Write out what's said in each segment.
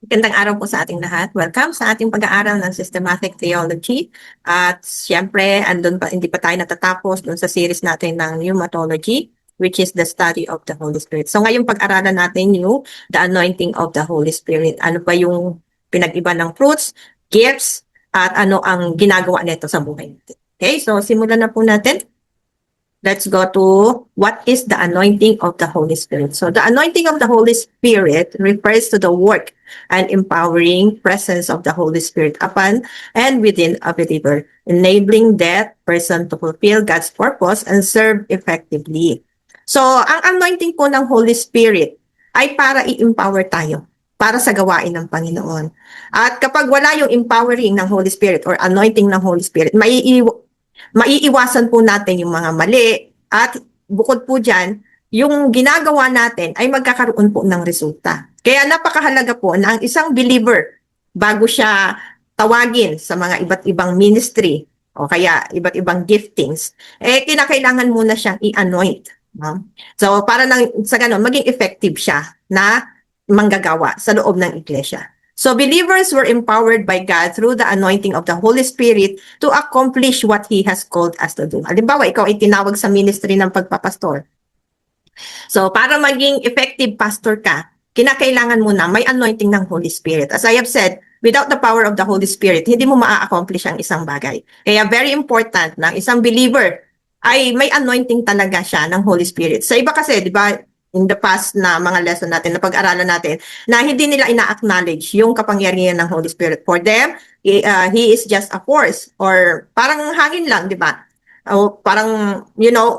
Magandang araw po sa ating lahat. Welcome sa ating pag-aaral ng Systematic Theology. At siyempre, hindi pa tayo natatapos dun sa series natin ng Pneumatology, which is the study of the Holy Spirit. So ngayon pag-aralan natin yung the anointing of the Holy Spirit. Ano ba yung pinag-iba ng fruits, gifts, at ano ang ginagawa nito sa buhay natin. Okay, so simulan na po natin. Let's go to what is the anointing of the Holy Spirit. So the anointing of the Holy Spirit refers to the work and empowering presence of the Holy Spirit upon and within a believer, enabling that person to fulfill God's purpose and serve effectively. So ang anointing po ng Holy Spirit ay para i-empower tayo para sa gawain ng Panginoon. At kapag wala yung empowering ng Holy Spirit or anointing ng Holy Spirit, maiiwasan po natin yung mga mali at bukod po dyan, yung ginagawa natin ay magkakaroon po ng resulta. Kaya napakahalaga po na ang isang believer, bago siya tawagin sa mga iba't ibang ministry o kaya iba't ibang giftings, kinakailangan muna siyang i-anoint. No? So para sa ganun, maging effective siya na manggagawa sa loob ng iglesia. So believers were empowered by God through the anointing of the Holy Spirit to accomplish what He has called us to do. Halimbawa, ikaw ay tinawag sa ministry ng pagpapastor. So para maging effective pastor ka, kinakailangan mo na may anointing ng Holy Spirit. As I have said, without the power of the Holy Spirit, hindi mo maa-accomplish ang isang bagay. Kaya very important na isang believer ay may anointing talaga siya ng Holy Spirit. Sa iba kasi, di ba, in the past na mga lesson natin, na pag-aralan natin, na hindi nila ina-acknowledge yung kapangyarihan ng Holy Spirit. For them, He is just a force or parang hangin lang, di ba? O parang,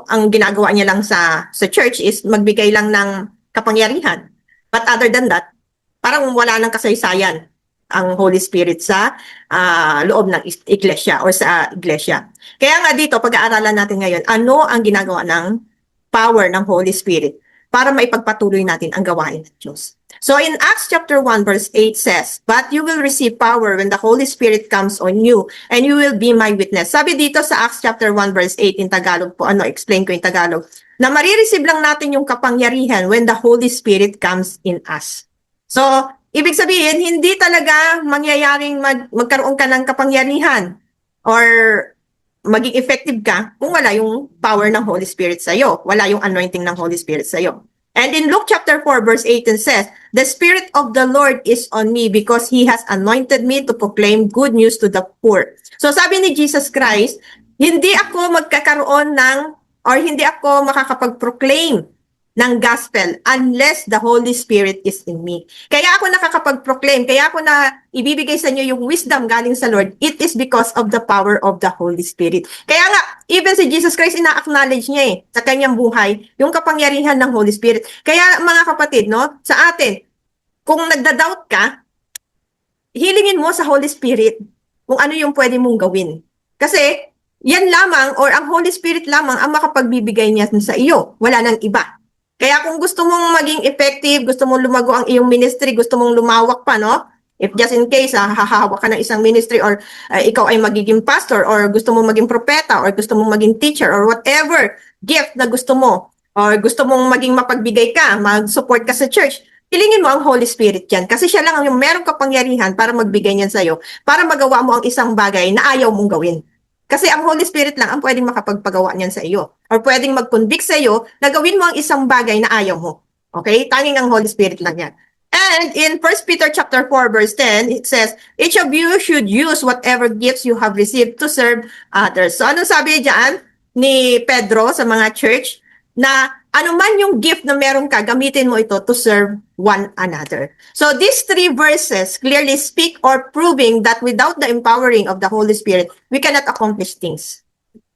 ang ginagawa niya lang sa church is magbigay lang ng kapangyarihan. But other than that, parang wala nang kasaysayan ang Holy Spirit sa loob ng iglesia or sa iglesia. Kaya nga dito, pag-aaralan natin ngayon, ano ang ginagawa ng power ng Holy Spirit para maipagpatuloy natin ang gawain ng Diyos. So in Acts chapter 1 verse 8 says, "But you will receive power when the Holy Spirit comes on you, and you will be my witness." Sabi dito sa Acts chapter 1 verse 8 in Tagalog po, explain ko in Tagalog, na marireceive lang natin yung kapangyarihan when the Holy Spirit comes in us. So, ibig sabihin, hindi talaga mangyayaring magkaroon ka ng kapangyarihan or maging effective ka kung wala yung power ng Holy Spirit sa iyo, wala yung anointing ng Holy Spirit sa iyo. And in Luke chapter 4 verse 18 says, "The Spirit of the Lord is on me because He has anointed me to proclaim good news to the poor." So sabi ni Jesus Christ, hindi ako magkakaroon or hindi ako makakapag-proclaim ng gospel unless the Holy Spirit is in me. Kaya ako nakakapag-proclaim, kaya ako na ibibigay sa inyo yung wisdom galing sa Lord, it is because of the power of the Holy Spirit. Kaya nga, even si Jesus Christ, ina-acknowledge niya sa kanyang buhay, yung kapangyarihan ng Holy Spirit. Kaya mga kapatid, sa atin, kung nagda-doubt ka, hilingin mo sa Holy Spirit kung ano yung pwede mong gawin. Kasi, yan lamang, or ang Holy Spirit lamang ang makapagbibigay niya sa iyo. Wala nang iba. Kaya kung gusto mong maging effective, gusto mong lumago ang iyong ministry, gusto mong lumawak pa, if just in case, hahawak ka ng isang ministry or ikaw ay magiging pastor or gusto mong maging propeta or gusto mong maging teacher or whatever gift na gusto mo or gusto mong maging mapagbigay ka, mag-support ka sa church, hilingin mo ang Holy Spirit yan. Kasi siya lang yung merong kapangyarihan para magbigay niyan sa'yo, para magawa mo ang isang bagay na ayaw mong gawin. Kasi ang Holy Spirit lang ang pwedeng makapagpagawa niyan sa iyo. Or pwedeng mag-convict sa iyo na gawin mo ang isang bagay na ayaw mo. Okay? Tanging ang Holy Spirit lang yan. And in 1 Peter chapter 4 verse 10, it says, "Each of you should use whatever gifts you have received to serve others." So anong sabi diyan ni Pedro sa mga church? Na anuman yung gift na meron ka, gamitin mo ito to serve one another. So these three verses clearly speak or proving that without the empowering of the Holy Spirit, we cannot accomplish things.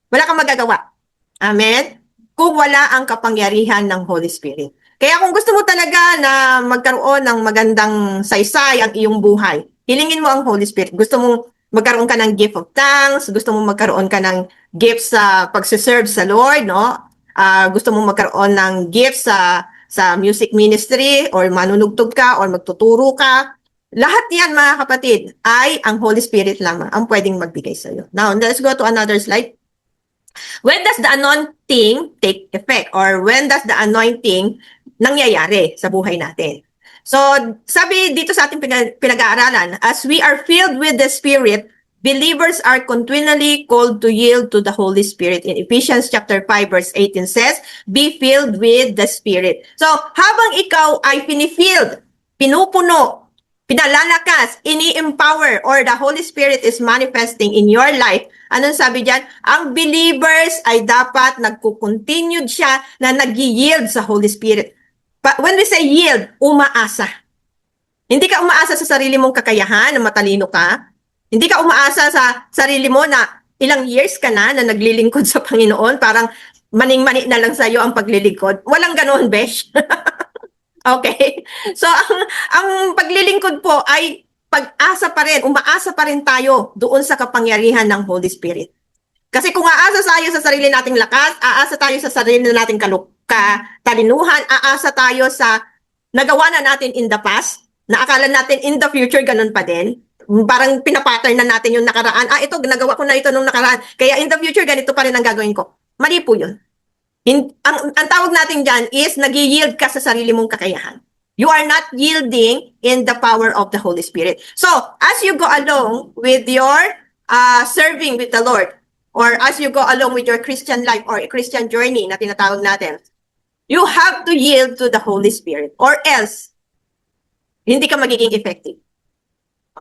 Wala kang magagawa. Amen? Kung wala ang kapangyarihan ng Holy Spirit. Kaya kung gusto mo talaga na magkaroon ng magandang saysay ang iyong buhay, hilingin mo ang Holy Spirit. Gusto mong magkaroon ka ng gift of tongues, gusto mong magkaroon ka ng gift sa pagsiserve sa Lord, gusto mong magkaroon ng gifts sa music ministry or manunugtog ka or magtuturo ka, lahat yan mga kapatid ay ang Holy Spirit lamang ang pwedeng magbigay sa iyo. Now, let's go to another slide. When does the anointing take effect or when does the anointing nangyayari sa buhay natin? So, sabi dito sa ating pinag-aaralan, as we are filled with the Spirit, believers are continually called to yield to the Holy Spirit. In Ephesians chapter 5 verse 18 says, be filled with the Spirit. So, habang ikaw ay pinifilled, pinupuno, pinalalakas, ini-empower, or the Holy Spirit is manifesting in your life, anong sabi dyan? Ang believers ay dapat nagkukontinued siya na nag-yield sa Holy Spirit. When we say yield, umaasa. Hindi ka umaasa sa sarili mong kakayahan na matalino ka. Hindi ka umaasa sa sarili mo na ilang years ka na naglilingkod sa Panginoon, parang maning-mani na lang sa'yo ang paglilingkod. Walang ganoon, besh. Okay? So, ang paglilingkod po ay pag-asa pa rin, umaasa pa rin tayo doon sa kapangyarihan ng Holy Spirit. Kasi kung aasa tayo sa sarili nating lakas, aasa tayo sa sarili nating katalinuhan, aasa tayo sa nagawa na natin in the past, na akala natin in the future ganun pa din. Parang pinapattern na natin yung nakaraan. Ito, nagawa ko na ito nung nakaraan. Kaya in the future, ganito pa rin ang gagawin ko. Mali po yun. Ang tawag natin dyan is nag-yield ka sa sarili mong kakayahan. You are not yielding in the power of the Holy Spirit. So, as you go along with your serving with the Lord, or as you go along with your Christian life or Christian journey na tinatawag natin, you have to yield to the Holy Spirit or else hindi ka magiging effective.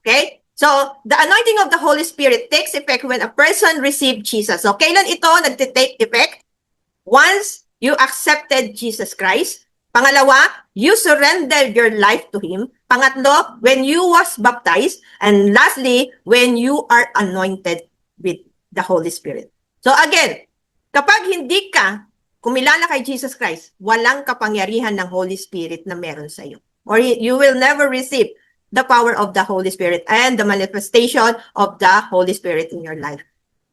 Okay? So, the anointing of the Holy Spirit takes effect when a person received Jesus. So, kailan ito nagtitake effect? Once you accepted Jesus Christ. Pangalawa, you surrendered your life to Him. Pangatlo, when you was baptized. And lastly, when you are anointed with the Holy Spirit. So again, kapag hindi ka kumilala kay Jesus Christ, walang kapangyarihan ng Holy Spirit na meron sa iyo. Or you will never receive the power of the Holy Spirit and the manifestation of the Holy Spirit in your life.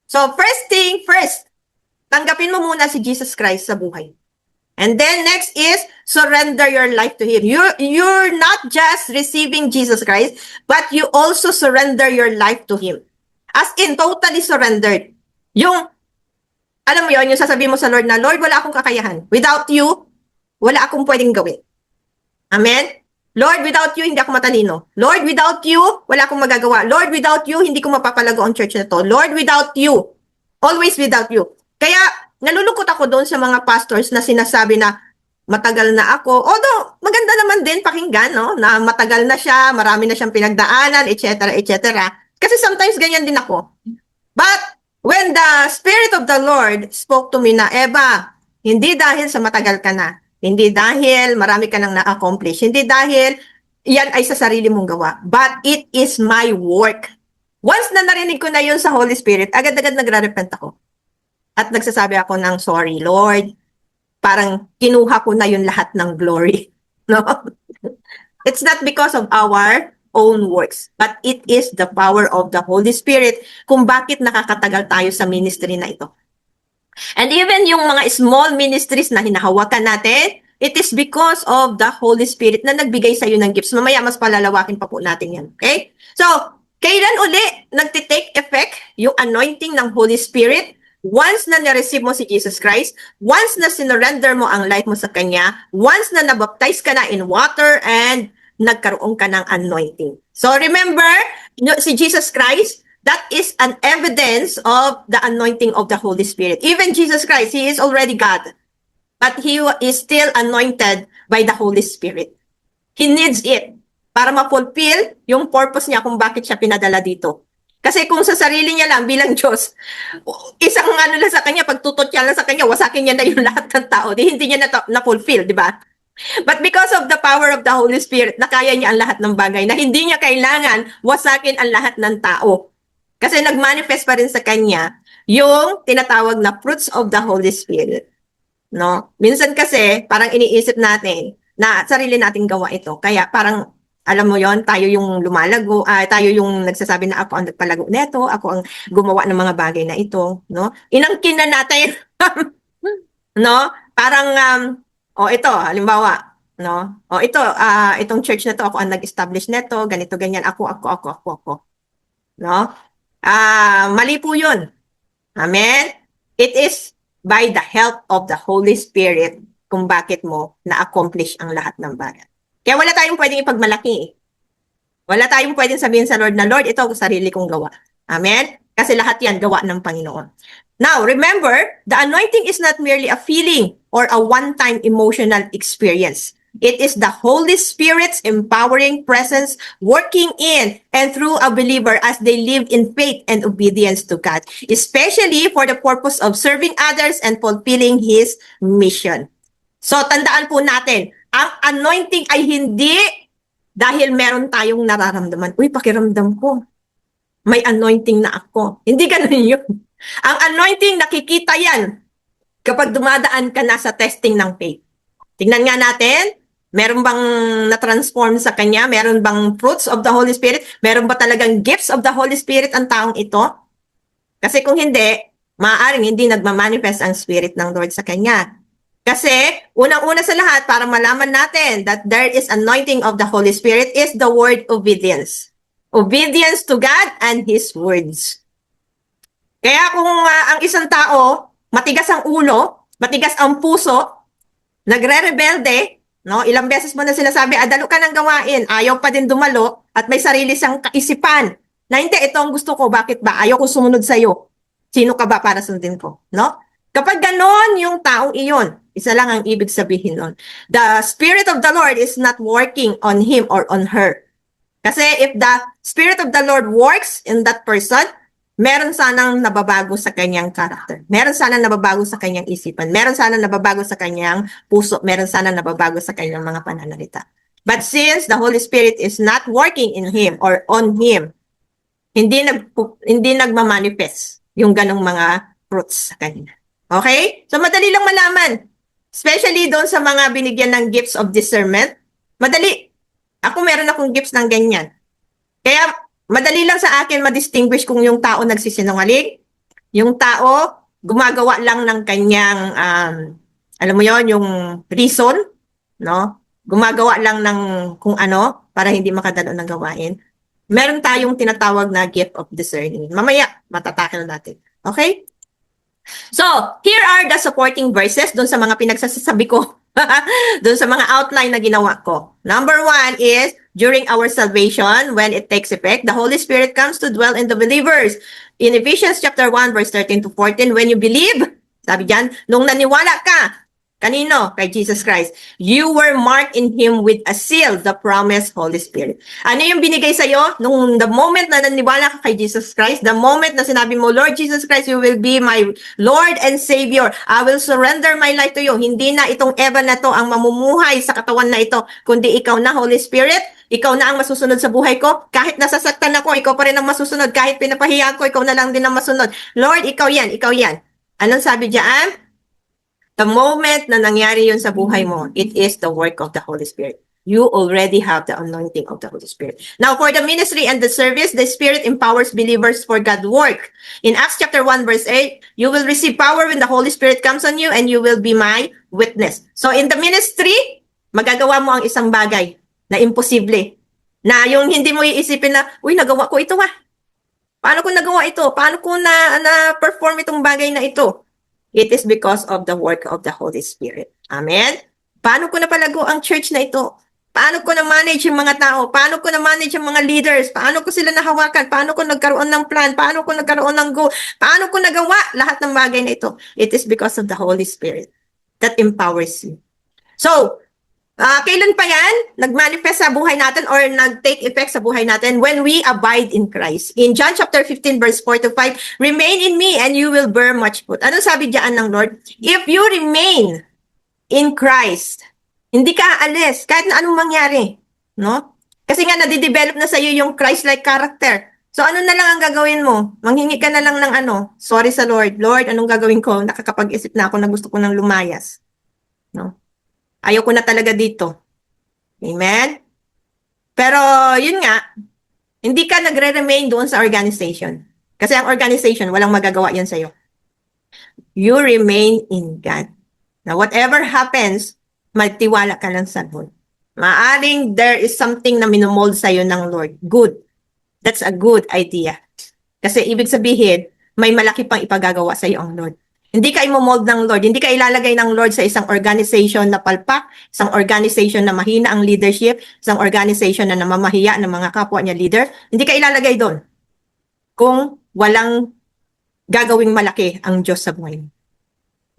So first thing first, tanggapin mo muna si Jesus Christ sa buhay. And then next is surrender your life to Him. You're not just receiving Jesus Christ, but you also surrender your life to Him. As in, totally surrendered. Yung, alam mo yun, yung sasabihin mo sa Lord na, Lord, wala akong kakayahan. Without you, wala akong pwedeng gawin. Amen? Lord, without you, hindi ako matalino. Lord, without you, wala akong magagawa. Lord, without you, hindi ko mapapalago ang church na to. Lord, without you, always without you. Kaya, nalulungkot ako doon sa mga pastors na sinasabi na, matagal na ako. Although, maganda naman din pakinggan, no? Na matagal na siya, marami na siyang pinagdaanan, etc., etc., kasi sometimes ganyan din ako. But when the Spirit of the Lord spoke to me na, Eva, hindi dahil sa matagal ka na, hindi dahil marami ka nang na-accomplish, hindi dahil yan ay sa sarili mong gawa, but it is my work. Once na narinig ko na yun sa Holy Spirit, agad-agad nagre-repent ako. At nagsasabi ako ng, sorry, Lord, parang kinuha ko na yun lahat ng glory. No? It's not because of our own works, but it is the power of the Holy Spirit kung bakit nakakatagal tayo sa ministry na ito. And even yung mga small ministries na hinahawakan natin, it is because of the Holy Spirit na nagbigay sa iyo ng gifts. Mamaya mas palalawakin pa po natin yan. Okay? So, kailan uli nagtitake effect yung anointing ng Holy Spirit? Once na na-receive mo si Jesus Christ, once na sinurrender mo ang life mo sa Kanya, once na nabaptize ka na in water and nagkaroon ka ng anointing. So remember, si Jesus Christ, that is an evidence of the anointing of the Holy Spirit. Even Jesus Christ, He is already God, but He is still anointed by the Holy Spirit. He needs it para ma-fulfill yung purpose niya kung bakit siya pinadala dito. Kasi kung sa sarili niya lang bilang Diyos, isang ano lang sa Kanya, pagtutot niya lang sa Kanya, wasakin niya na yung lahat ng tao. Hindi niya na-fulfill, di ba? But because of the power of the Holy Spirit, nakaya niya ang lahat ng bagay na hindi niya kailangan wasakin ang lahat ng tao. Kasi nag-manifest pa rin sa Kanya yung tinatawag na fruits of the Holy Spirit. No? Minsan kasi, parang iniisip natin na sarili nating gawa ito. Kaya parang, alam mo yon, tayo yung lumalago, tayo yung nagsasabi na ako ang nagpalago neto, ako ang gumawa ng mga bagay na ito. No? Inangkin na natin. No? Parang, ito, halimbawa, no? Itong church na to, ako ang nag-establish neto, ganito, ganyan, ako. No? Mali po yun. Amen? It is by the help of the Holy Spirit kung bakit mo na-accomplish ang lahat ng bagay. Kaya wala tayong pwedeng ipagmalaki eh. Wala tayong pwedeng sabihin sa Lord na, Lord, ito sarili kong gawa. Amen? Kasi lahat yan gawa ng Panginoon. Now, remember, the anointing is not merely a feeling or a one-time emotional experience. It is the Holy Spirit's empowering presence working in and through a believer as they live in faith and obedience to God, especially for the purpose of serving others and fulfilling His mission. So, tandaan po natin, ang anointing ay hindi dahil meron tayong nararamdaman. Uy, pakiramdam ko, may anointing na ako. Hindi ganun yun. Ang anointing, nakikita yan kapag dumadaan ka na sa testing ng faith. Tingnan nga natin, meron bang na-transform sa kanya? Meron bang fruits of the Holy Spirit? Meron ba talagang gifts of the Holy Spirit ang taong ito? Kasi kung hindi, maaaring hindi nagmamanifest ang Spirit ng Lord sa kanya. Kasi, unang-una sa lahat, para malaman natin that there is anointing of the Holy Spirit is the word obedience. Obedience to God and His words. Kaya kung ang isang tao, matigas ang ulo, matigas ang puso, nagre-rebelde, no? Ilang beses mo na sinasabi, dalo ka ng gawain, ayaw pa din dumalo, at may sarili siyang kaisipan, na hindi, ito ang gusto ko, bakit ba? Ayaw ko sumunod sa'yo. Sino ka ba para sundin ko? No? Kapag ganon yung taong iyon, isa lang ang ibig sabihin nun. The Spirit of the Lord is not working on him or on her. Kasi if the Spirit of the Lord works in that person, meron sanang nababago sa kanyang character. Meron sanang nababago sa kanyang isipan. Meron sanang nababago sa kanyang puso. Meron sanang nababago sa kanyang mga pananalita. But since the Holy Spirit is not working in him or on him, hindi nagmamanifest yung ganong mga fruits sa kanya. Okay? So, madali lang malaman. Especially doon sa mga binigyan ng gifts of discernment. Madali. Ako meron akong gifts ng ganyan. Kaya, madali lang sa akin ma-distinguish kung yung tao nagsisinungaling, yung tao gumagawa lang ng kanyang, alam mo yon, yung reason, no? Gumagawa lang ng kung ano para hindi makadalo ng gawain. Meron tayong tinatawag na gift of discerning. Mamaya, matatakil natin. Okay? So, here are the supporting verses doon sa mga pinagsasabi ko. Doon sa mga outline na ginawa ko. Number 1 is, during our salvation, when it takes effect, the Holy Spirit comes to dwell in the believers. In Ephesians chapter 1, verse 13 to 14, when you believe, sabi dyan, nung naniwala ka, kanino? Kay Jesus Christ. You were marked in Him with a seal, the promised Holy Spirit. Ano yung binigay sa'yo? Nung the moment na naniwala ka kay Jesus Christ, the moment na sinabi mo, Lord Jesus Christ, you will be my Lord and Savior. I will surrender my life to you. Hindi na itong Eva na to ang mamumuhay sa katawan na ito, kundi ikaw na, Holy Spirit. Ikaw na ang masusunod sa buhay ko. Kahit nasasaktan ako, ikaw pa rin ang masusunod. Kahit pinapahiya ko, ikaw na lang din ang masunod. Lord, ikaw yan, ikaw yan. Anong sabi diyan? The moment na nangyari yun sa buhay mo, it is the work of the Holy Spirit. You already have the anointing of the Holy Spirit. Now, for the ministry and the service, the Spirit empowers believers for God's work. In Acts chapter 1, verse 8, you will receive power when the Holy Spirit comes on you and you will be my witness. So, in the ministry, magagawa mo ang isang bagay na imposible. Na yung hindi mo iisipin na, uy, nagawa ko ito Paano ko nagawa ito? Paano ko na-perform itong bagay na ito? It is because of the work of the Holy Spirit. Amen? Paano ko napalago ang church na ito? Paano ko na-manage yung mga tao? Paano ko na-manage yung mga leaders? Paano ko sila nahawakan? Paano ko nagkaroon ng plan? Paano ko nagkaroon ng goal? Paano ko nagawa lahat ng bagay na ito? It is because of the Holy Spirit that empowers you. So, kailan pa yan nag-manifest sa buhay natin or nag-take effect sa buhay natin? When we abide in Christ. In John chapter 15 verse 4 to 5, remain in me and you will bear much fruit. Ano sabi diyan ng Lord? If you remain in Christ, hindi ka aalis kahit na anong mangyari. No? Kasi nga nadidevelop na sa iyo yung Christ-like character. So ano na lang ang gagawin mo? Manghingi ka na lang ng sorry sa Lord. Lord, anong gagawin ko? Nakakapag-isip na ako na gusto ko nang lumayas. No? Ayaw ko na talaga dito. Amen? Pero, yun nga, hindi ka nagre-remain doon sa organization. Kasi ang organization, walang magagawa yan sa'yo. You remain in God. Now, whatever happens, magtiwala ka lang sa Lord. Maaring there is something na minomold sa'yo ng Lord. Good. That's a good idea. Kasi ibig sabihin, may malaki pang ipagagawa sa'yo ang Lord. Hindi ka imo-mold ng Lord. Hindi ka ilalagay ng Lord sa isang organization na palpak, isang organization na mahina ang leadership, isang organization na namamahiya ng mga kapwa niya leader. Hindi ka ilalagay doon kung walang gagawing malaki ang Diyos sa buhay mo.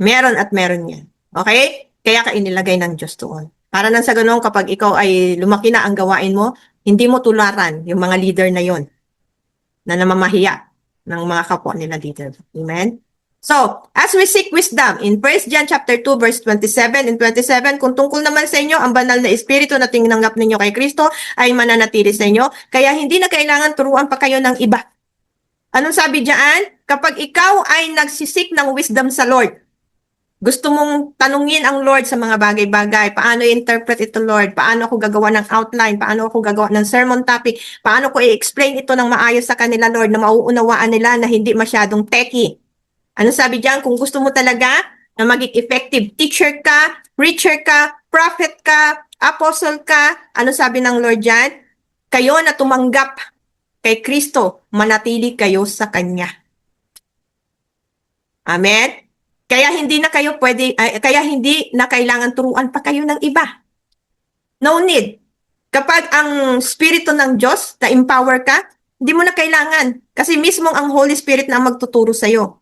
Meron at meron yan. Okay? Kaya ka inilagay ng Diyos doon. Para nang sa ganun, kapag ikaw ay lumaki na ang gawain mo, hindi mo tularan yung mga leader na yon na namamahiya ng mga kapwa nila leader. Amen? So, as we seek wisdom, in 1 John chapter 2, verse 27 and 27, kung tungkol naman sa inyo, ang banal na espiritu na tinanggap ninyo kay Kristo ay mananatili sa inyo, kaya hindi na kailangan turuan pa kayo ng iba. Anong sabi diyan? Kapag ikaw ay nagsisik ng wisdom sa Lord, gusto mong tanungin ang Lord sa mga bagay-bagay. Paano i-interpret ito, Lord? Paano ako gagawa ng outline? Paano ako gagawa ng sermon topic? Paano ko i-explain ito ng maayos sa kanila, Lord, na mauunawaan nila na hindi masyadong techy? Ano sabi diyan? Kung gusto mo talaga na maging effective teacher ka, preacher ka, prophet ka, apostle ka, ano sabi ng Lord diyan? Kayo na tumanggap kay Kristo, manatili kayo sa Kanya. Amen? Kaya hindi na kayo kaya hindi na kailangan turuan pa kayo ng iba. No need. Kapag ang Espiritu ng Diyos na empower ka, hindi mo na kailangan. Kasi mismo ang Holy Spirit na magtuturo sa'yo.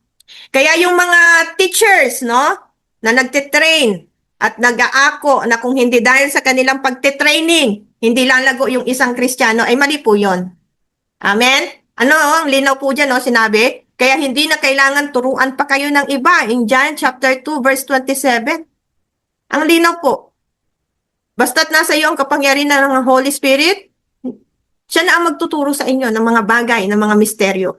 Kaya yung mga teachers, no, na nagtitrain at nag-aako na kung hindi dahil sa kanilang pagtitraining, hindi lalago yung isang Kristiyano, ay mali po yun. Amen? Ano, ang linaw po dyan, no, sinabi, kaya hindi na kailangan turuan pa kayo ng iba. In John chapter 2, verse 27. Ang linaw po. Basta't nasa iyo ang kapangyarihan ng Holy Spirit, siya na ang magtuturo sa inyo ng mga bagay, ng mga misteryo.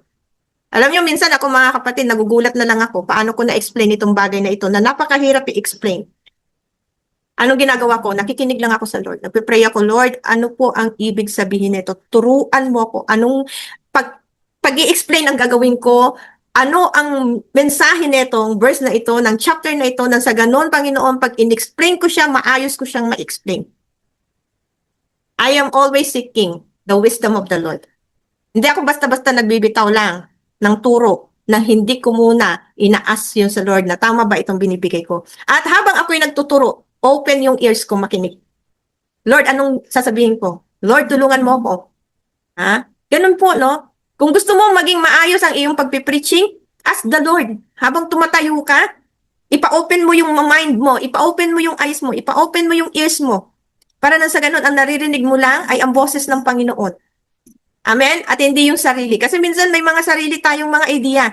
Alam niyo, minsan ako mga kapatid, nagugulat na lang ako paano ko na-explain itong bagay na ito na napakahirap i-explain. Anong ginagawa ko? Nakikinig lang ako sa Lord. Nagpe-pray ako, Lord, ano po ang ibig sabihin nito? Turuan mo ako. Anong pag-i-explain ang gagawin ko? Ano ang mensahe nitong verse na ito, ng chapter na ito, nang sa ganon, Panginoon, pag in-explain ko siya, maayos ko siyang ma-explain. I am always seeking the wisdom of the Lord. Hindi ako basta-basta nagbibitaw lang ng turo na hindi ko muna inaas yun sa Lord na tama ba itong binibigay ko. At habang ako'y nagtuturo, open yung ears ko makinig. Lord, anong sasabihin ko? Lord, tulungan mo ako. Ha? Ganun po, no? Kung gusto mo maging maayos ang iyong pagpipreaching, ask the Lord. Habang tumatayo ka, ipa-open mo yung mind mo, ipa-open mo yung eyes mo, ipa-open mo yung ears mo. Para nang sa ganun, ang naririnig mo lang ay ang boses ng Panginoon. Amen? At hindi yung sarili. Kasi minsan may mga sarili tayong mga idea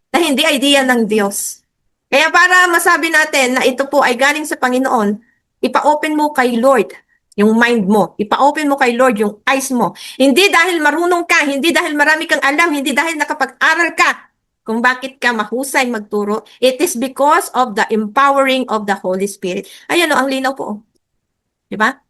na hindi idea ng Diyos. Kaya para masabi natin na ito po ay galing sa Panginoon, ipa-open mo kay Lord yung mind mo. Ipa-open mo kay Lord yung eyes mo. Hindi dahil marunong ka, hindi dahil marami kang alam, hindi dahil nakapag-aral ka kung bakit ka mahusay magturo. It is because of the empowering of the Holy Spirit. Ayan o, ang linaw po. Diba?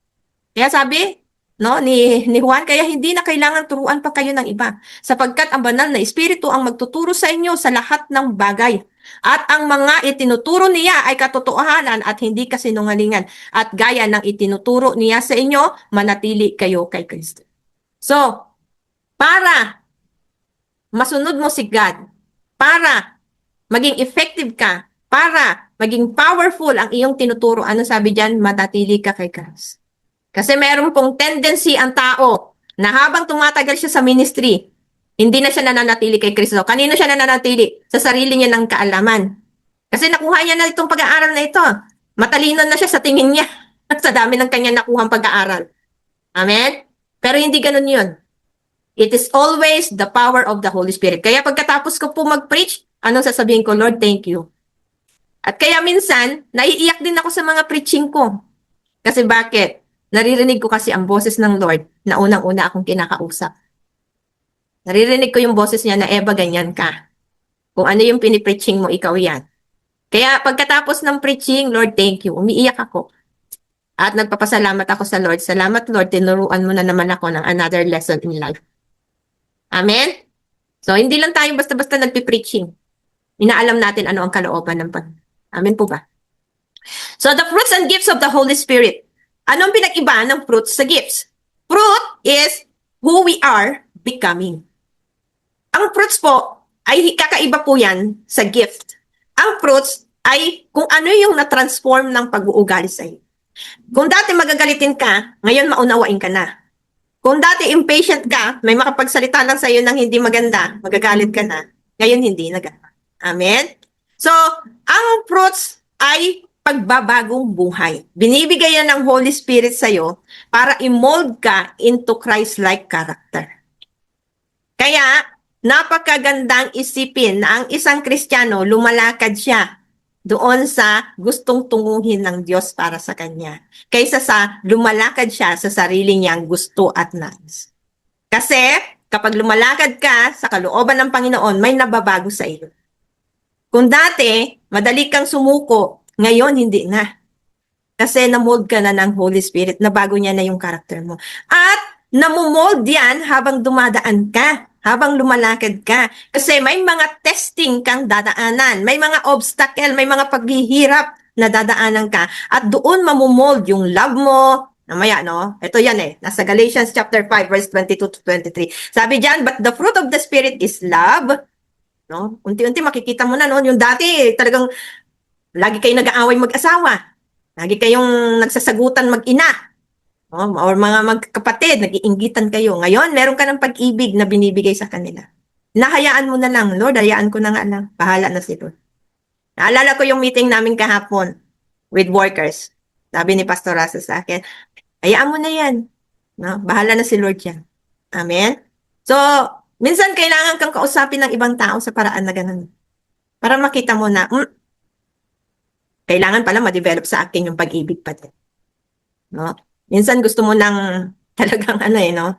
Kaya sabi, no, ni Juan, kaya hindi na kailangan turuan pa kayo ng iba. Sapagkat ang banal na Espiritu ang magtuturo sa inyo sa lahat ng bagay. At ang mga itinuturo niya ay katotohanan at hindi kasinungalingan. At gaya ng itinuturo niya sa inyo, manatili kayo kay Kristo. So, para masunod mo si God, para maging effective ka, para maging powerful ang iyong tinuturo, ano sabi diyan? Manatili ka kay Kristo. Kasi meron pong tendency ang tao na habang tumatagal siya sa ministry, hindi na siya nananatili kay Kristo. Kanino siya nananatili? Sa sarili niya ng kaalaman. Kasi nakuha niya na itong pag-aaral na ito. Matalino na siya sa tingin niya sa dami ng kanya nakuhang pag-aaral. Amen? Pero hindi ganun yun. It is always the power of the Holy Spirit. Kaya pagkatapos ko po mag-preach, anong sasabihin ko? Lord, thank you. At kaya minsan, naiiyak din ako sa mga preaching ko. Kasi bakit? Naririnig ko kasi ang boses ng Lord na unang-una akong kinakausap. Naririnig ko yung boses niya na, Eva, ganyan ka. Kung ano yung pinipreaching mo, ikaw yan. Kaya pagkatapos ng preaching, Lord, thank you. Umiiyak ako. At nagpapasalamat ako sa Lord. Salamat, Lord, tinuruan mo na naman ako ng another lesson in life. Amen? So, hindi lang tayo basta-basta nagpipreaching. Inaalam natin ano ang kalooban ng Panginoon. Amen po ba? So, the fruits and gifts of the Holy Spirit. Anong pinag-iba ng fruits sa gifts? Fruit is who we are becoming. Ang fruits po ay kakaiba po yan sa gift. Ang fruits ay kung ano yung na-transform ng pag-uugali sa iyo. Kung dati magagalitin ka, ngayon maunawain ka na. Kung dati impatient ka, may makapagsalita lang sa iyo ng hindi maganda, magagalit ka na. Ngayon hindi na gano'n. Amen? So, ang fruits ay pagbabagong buhay. Binibigay yan ng Holy Spirit sa iyo para i-mold ka into Christ-like character. Kaya, napakagandang isipin na ang isang Kristiyano, lumalakad siya doon sa gustong tunguhin ng Diyos para sa kanya. Kaysa sa lumalakad siya sa sarili niyang gusto at nais. Kasi, kapag lumalakad ka sa kalooban ng Panginoon, may nababago sa iyo. Kung dati, madali kang sumuko, ngayon hindi na. Kasi namold ka na ng Holy Spirit, nabago niya na yung karakter mo. At namumold yan habang dumadaan ka, habang lumalakad ka. Kasi may mga testing kang dadaanan, may mga obstacle, may mga paghihirap na dadaanan ka. At doon mamumold yung love mo. Namaya, no? Ito yan eh. Nasa Galatians chapter 5, verse 22 to 23. Sabi dyan, but the fruit of the Spirit is love. No? Unti-unti makikita mo na, no? Yung dati, talagang lagi kayo nag-aaway mag-asawa. Lagi kayong nagsasagutan mag-ina. Or mga magkapatid, nag-iinggitan kayo. Ngayon, meron ka ng pag-ibig na binibigay sa kanila. Nahayaan mo na lang, Lord, hayaan ko na nga lang. Bahala na si Lord. Naalala ko yung meeting namin kahapon with workers. Sabi ni Pastor Russell sa akin, hayaan mo na yan. No? Bahala na si Lord yan. Amen? So, minsan kailangan kang kausapin ng ibang tao sa paraan na ganun. Para makita mo na, kailangan pala ma-develop sa akin yung pag-ibig pa din. No? Minsan gusto mo lang talagang no?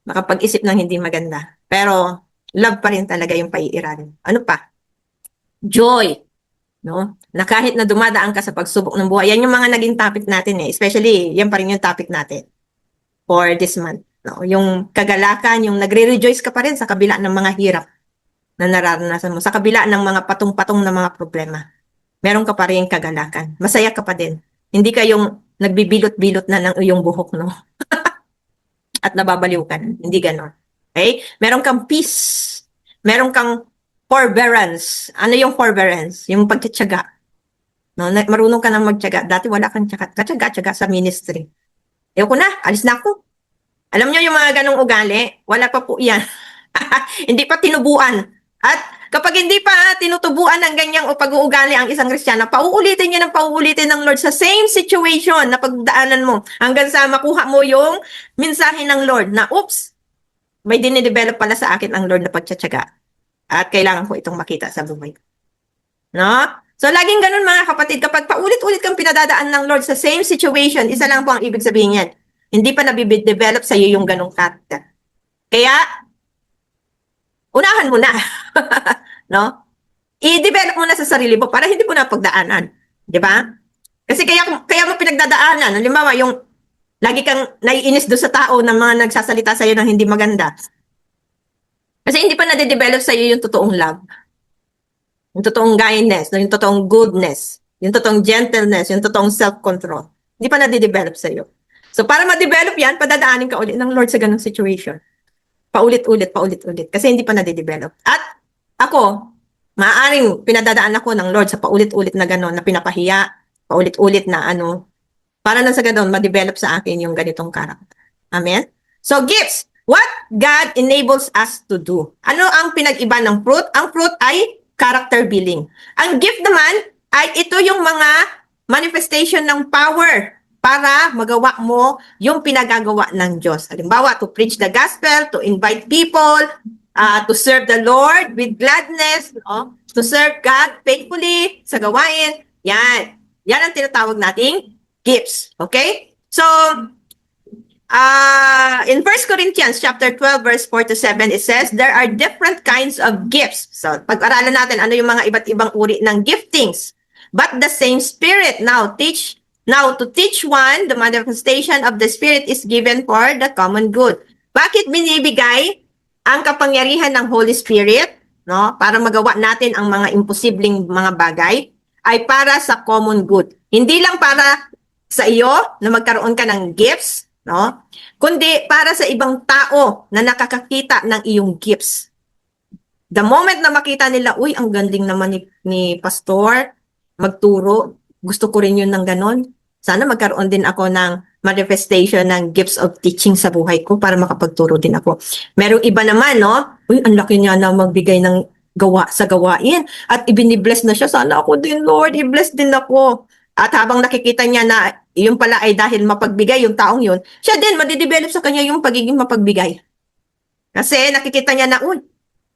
Makapag-isip ng hindi maganda. Pero love pa rin talaga yung paiiralan. Ano pa? Joy. No? Na kahit na dumadaan ka sa pagsubok ng buhay, yan yung mga naging topic natin eh. Especially, yan pa rin yung topic natin for this month. No? Yung kagalakan, yung nagre-rejoice ka pa rin sa kabila ng mga hirap na nararanasan mo, sa kabila ng mga patong-patong na mga problema. Meron ka pa rin kagalakan. Masaya ka pa din. Hindi ka yung nagbibilot-bilot na ng iyong buhok, no? At nababaliw ka na. Hindi ganon. Okay? Meron kang peace. Meron kang forbearance. Ano yung forbearance? Yung pagtitiyaga. No? Marunong ka na magtiyaga. Dati wala kang tiyaga sa ministry. Ayoko na. Alis na ako. Alam nyo yung mga ganong ugali? Wala pa po yan. Hindi pa tinubuan. At kapag hindi pa tinutubuan ng ganyang o pag-uugali ang isang Kristiyano, pauulitin niya ng pauulitin ng Lord sa same situation na pagdaanan mo hanggang sa makuha mo yung mensahe ng Lord na, oops, may dinidevelop pala sa akin ang Lord na pagtsatsaga. At kailangan ko itong makita sa buhay. No? So, laging ganun mga kapatid, kapag paulit-ulit kang pinadadaan ng Lord sa same situation, isa lang po ang ibig sabihin yan. Hindi pa nabidevelop sa iyo yung ganong character. Kaya, unahan mo na. No? I-develop mo na sa sarili mo para hindi mo na pagdaanan. Di ba? Kasi kaya mo pinagdadaanan. Halimbawa, yung lagi kang naiinis doon sa tao na mga nagsasalita sa iyo ng hindi maganda. Kasi hindi pa na-develop sa iyo yung totoong love. Yung totoong kindness, yung totoong goodness, yung totoong gentleness, yung totoong self-control. Hindi pa na-develop sa iyo. So, para ma-develop yan, padadaanin ka ulit ng Lord sa ganung situation. Paulit-ulit. Kasi hindi pa na-develop. At ako, maaaring pinadadaan ako ng Lord sa paulit-ulit na gano'n, na pinapahiya, paulit-ulit na para na sa gano'n, ma-develop sa akin yung ganitong character. Amen? So, gifts. What God enables us to do. Ano ang pinag-iba ng fruit? Ang fruit ay character building. Ang gift naman ay ito yung mga manifestation ng power para magawa mo yung pinagagawa ng Diyos. Halimbawa, to preach the gospel, to invite people, to serve the Lord with gladness, no? To serve God faithfully sa gawain. Yan. Yan ang tinatawag nating gifts. Okay? So, in 1 Corinthians chapter 12, verse 4 to 7, it says, there are different kinds of gifts. So, pag-aralan natin ano yung mga iba't ibang uri ng giftings. But the same Spirit now to teach one, the manifestation of the Spirit is given for the common good. Bakit binibigay ang kapangyarihan ng Holy Spirit, no, para magawa natin ang mga imposibleng mga bagay, ay para sa common good. Hindi lang para sa iyo na magkaroon ka ng gifts, no, kundi para sa ibang tao na nakakakita ng iyong gifts. The moment na makita nila, uy, ang ganding naman ni pastor, magturo, gusto ko rin yun ng ganon. Sana magkaroon din ako ng manifestation ng gifts of teaching sa buhay ko para makapagturo din ako. Merong iba naman, no? Uy, ang laki niya na magbigay ng gawa sa gawain at ibinibless na siya. Sana ako din, Lord, i-bless din ako. At habang nakikita niya na yung pala ay dahil mapagbigay yung taong yun, siya din, madidevelop sa kanya yung pagiging mapagbigay. Kasi nakikita niya na, uy,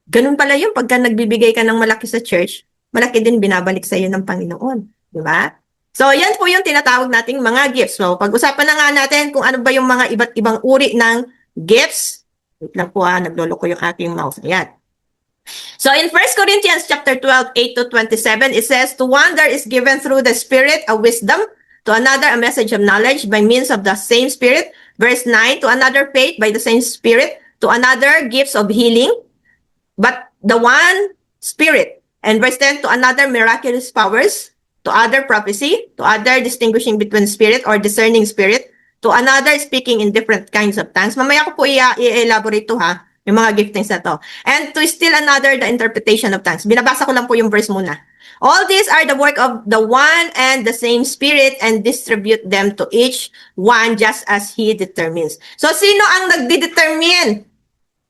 ganun pala yun. Pagka nagbibigay ka ng malaki sa church, malaki din binabalik sa iyo ng Panginoon. Di ba? So, yan po yung tinatawag nating mga gifts. So, pag-usapan na nga natin kung ano ba yung mga iba't ibang uri ng gifts. Wait lang po naglolo ko yung aking mouse. Ayan. So, in 1 Corinthians chapter 12, 8 to 27, it says, to one there is given through the Spirit a wisdom, to another a message of knowledge by means of the same Spirit. Verse 9, to another faith by the same Spirit, to another gifts of healing, but the one Spirit. And verse 10, to another miraculous powers, to other prophecy, to other distinguishing between spirit or discerning spirit, to another speaking in different kinds of tongues. Mamaya ko po i-elaborate to yung mga giftings na to. And to still another, the interpretation of tongues. Binabasa ko lang po yung verse muna. All these are the work of the one and the same Spirit and distribute them to each one just as He determines. So, sino ang nagdi-determine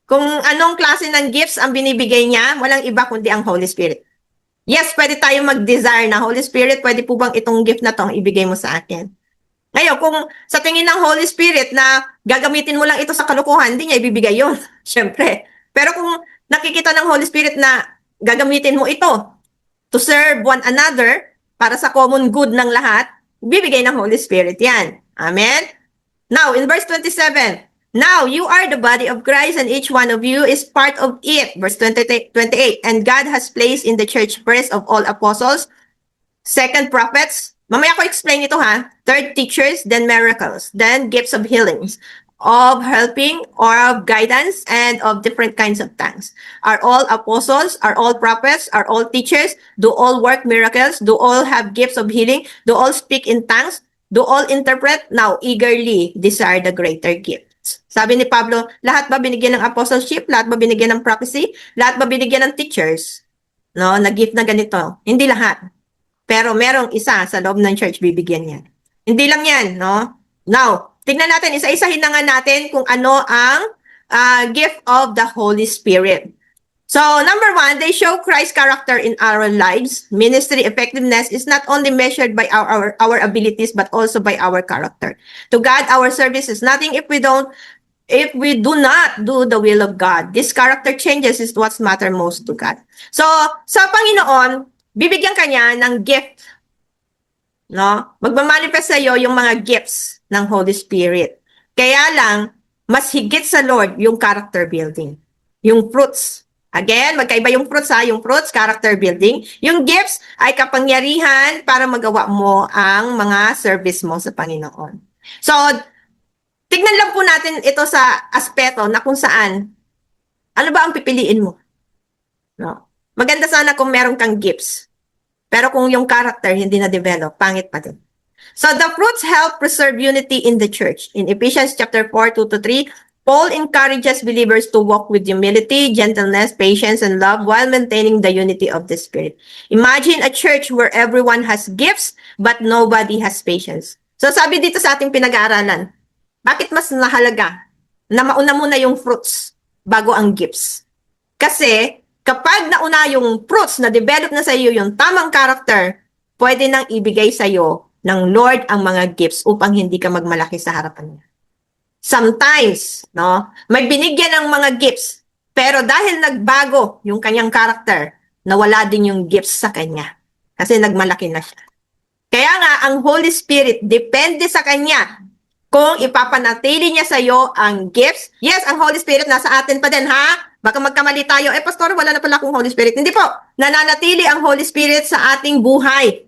kung anong klase ng gifts ang binibigay niya? Walang iba kundi ang Holy Spirit. Yes, pwede tayo mag-desire na, Holy Spirit, pwede po bang itong gift na to ang ibigay mo sa akin? Ngayon, kung sa tingin ng Holy Spirit na gagamitin mo lang ito sa kalukuhan, hindi niya ibibigay yun. Siyempre. Pero kung nakikita ng Holy Spirit na gagamitin mo ito to serve one another para sa common good ng lahat, bibigay ng Holy Spirit yan. Amen? Now, in verse 27, now you are the body of Christ and each one of you is part of it. Verse 28, and God has placed in the church first of all apostles, second prophets, mamaya ko explain ito third teachers, then miracles, then gifts of healings, of helping or of guidance, and of different kinds of tongues. Are all apostles, are all prophets, are all teachers, do all work miracles, do all have gifts of healing, do all speak in tongues, do all interpret? Now eagerly desire the greater gifts. Sabi ni Pablo, lahat ba binigyan ng apostleship? Lahat ba binigyan ng prophecy? Lahat ba binigyan ng teachers? No, na gift na ganito. Hindi lahat. Pero merong isa sa loob ng church bibigyan niya. Hindi lang yan, no? Now, tignan natin, isa-isahin na nga natin kung ano ang gift of the Holy Spirit. So, number one, they show Christ's character in our lives. Ministry effectiveness is not only measured by our abilities, but also by our character. To God, our service is nothing if we do not do the will of God. This character changes is what matters most to God. So, sa Panginoon, bibigyan ka niya ng gift. No? Magmamanifest sa iyo yung mga gifts ng Holy Spirit. Kaya lang, mas higit sa Lord yung character building. Yung fruits. Again, magkaiba yung fruits yung fruits, character building. Yung gifts ay kapangyarihan para magawa mo ang mga service mo sa Panginoon. So, tignan lang po natin ito sa aspeto na kung saan, ano ba ang pipiliin mo? No? Maganda sana kung meron kang gifts. Pero kung yung character hindi na-develop, pangit pa din. So the fruits help preserve unity in the church. In Ephesians chapter 4, 2-3, Paul encourages believers to walk with humility, gentleness, patience, and love while maintaining the unity of the Spirit. Imagine a church where everyone has gifts but nobody has patience. So sabi dito sa ating pinag-aaralan, bakit mas mahalaga na mauna muna yung fruits bago ang gifts? Kasi kapag nauna yung fruits na develop na sa iyo yung tamang character, pwede nang ibigay sa iyo ng Lord ang mga gifts upang hindi ka magmalaki sa harapan niya. Sometimes, no, may binigyan ng mga gifts, pero dahil nagbago yung kanyang character, nawala din yung gifts sa kanya. Kasi nagmalaki na siya. Kaya nga, ang Holy Spirit, depende sa kanya kung ipapanatili niya sa iyo ang gifts. Yes, ang Holy Spirit nasa atin pa din, Baka magkamali tayo, pastor, wala na pala akong Holy Spirit. Hindi po, nananatili ang Holy Spirit sa ating buhay.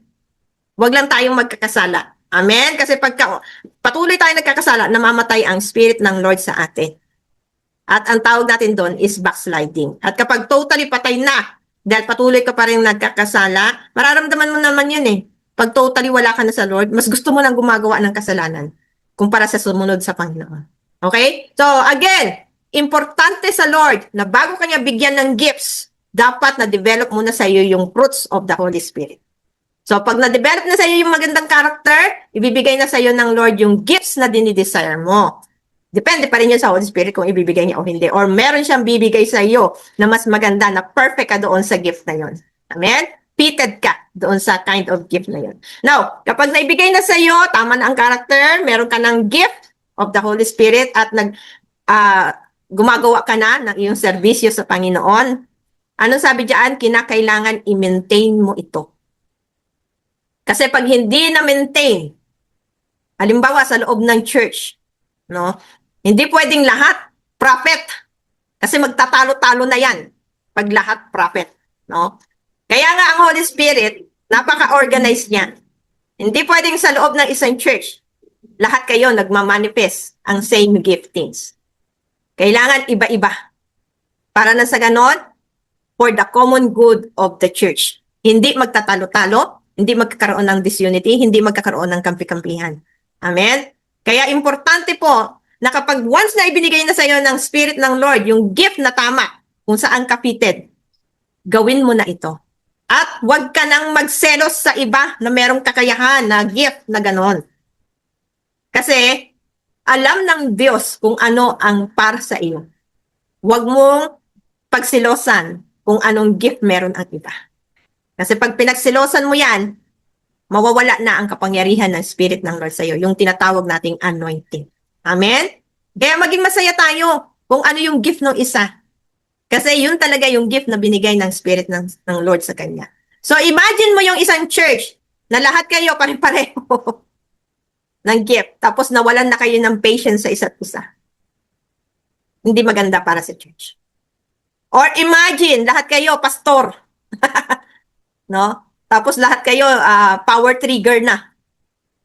Huwag lang tayong magkakasala. Amen? Kasi pagka patuloy tayong nagkakasala, namamatay ang Spirit ng Lord sa atin. At ang tawag natin doon is backsliding. At kapag totally patay na, dahil patuloy ka pa rin nagkakasala, mararamdaman mo naman yun Pag totally wala ka na sa Lord, mas gusto mo nang gumagawa ng kasalanan kumpara sa sumunod sa Panginoon. Okay? So, again, importante sa Lord na bago kanya bigyan ng gifts, dapat na-develop muna sa iyo yung fruits of the Holy Spirit. So, pag na-develop na sa iyo yung magandang character, ibibigay na sa iyo ng Lord yung gifts na dinidesire mo. Depende pa rin yun sa Holy Spirit kung ibibigay niya o hindi. Or meron siyang bibigay sa iyo na mas maganda, na perfect ka doon sa gift na yun. Amen? Fitted ka doon sa kind of gift na yun. Now, kapag naibigay na sa iyo, tama na ang character, meron ka ng gift of the Holy Spirit at gumagawa ka na ng iyong serbisyo sa Panginoon, anong sabi diyan? Kinakailangan i-maintain mo ito. Kasi pag hindi na-maintain, halimbawa sa loob ng church, no? Hindi pwedeng lahat prophet. Kasi magtatalo-talo na yan pag lahat prophet, no? Kaya nga ang Holy Spirit, napaka-organized niya. Hindi pwedeng sa loob ng isang church, lahat kayo nagmamanifest ang same giftings. Kailangan iba-iba. Para na sa ganon, for the common good of the church. Hindi magtatalo-talo, hindi magkakaroon ng disunity, hindi magkakaroon ng kampi-kampihan. Amen? Kaya importante po na kapag once na ibinigay na sa iyo ng Spirit ng Lord, yung gift na tama, kung saan ka fitted, gawin mo na ito. At huwag ka nang magselos sa iba na merong kakayahan na gift na ganon. Kasi, alam ng Diyos kung ano ang para sa iyo. Huwag mong pagsilosan kung anong gift meron ang iba. Kasi pag pinagsilosan mo yan, mawawala na ang kapangyarihan ng Spirit ng Lord sa iyo, yung tinatawag nating anointing. Amen? Kaya maging masaya tayo kung ano yung gift ng isa. Kasi yun talaga yung gift na binigay ng Spirit ng Lord sa kanya. So imagine mo yung isang church na lahat kayo pare-pareho ng gift, tapos nawalan na kayo ng patience sa isa't isa. Hindi maganda para sa church. Or imagine, lahat kayo pastor. No? Tapos lahat kayo power trigger na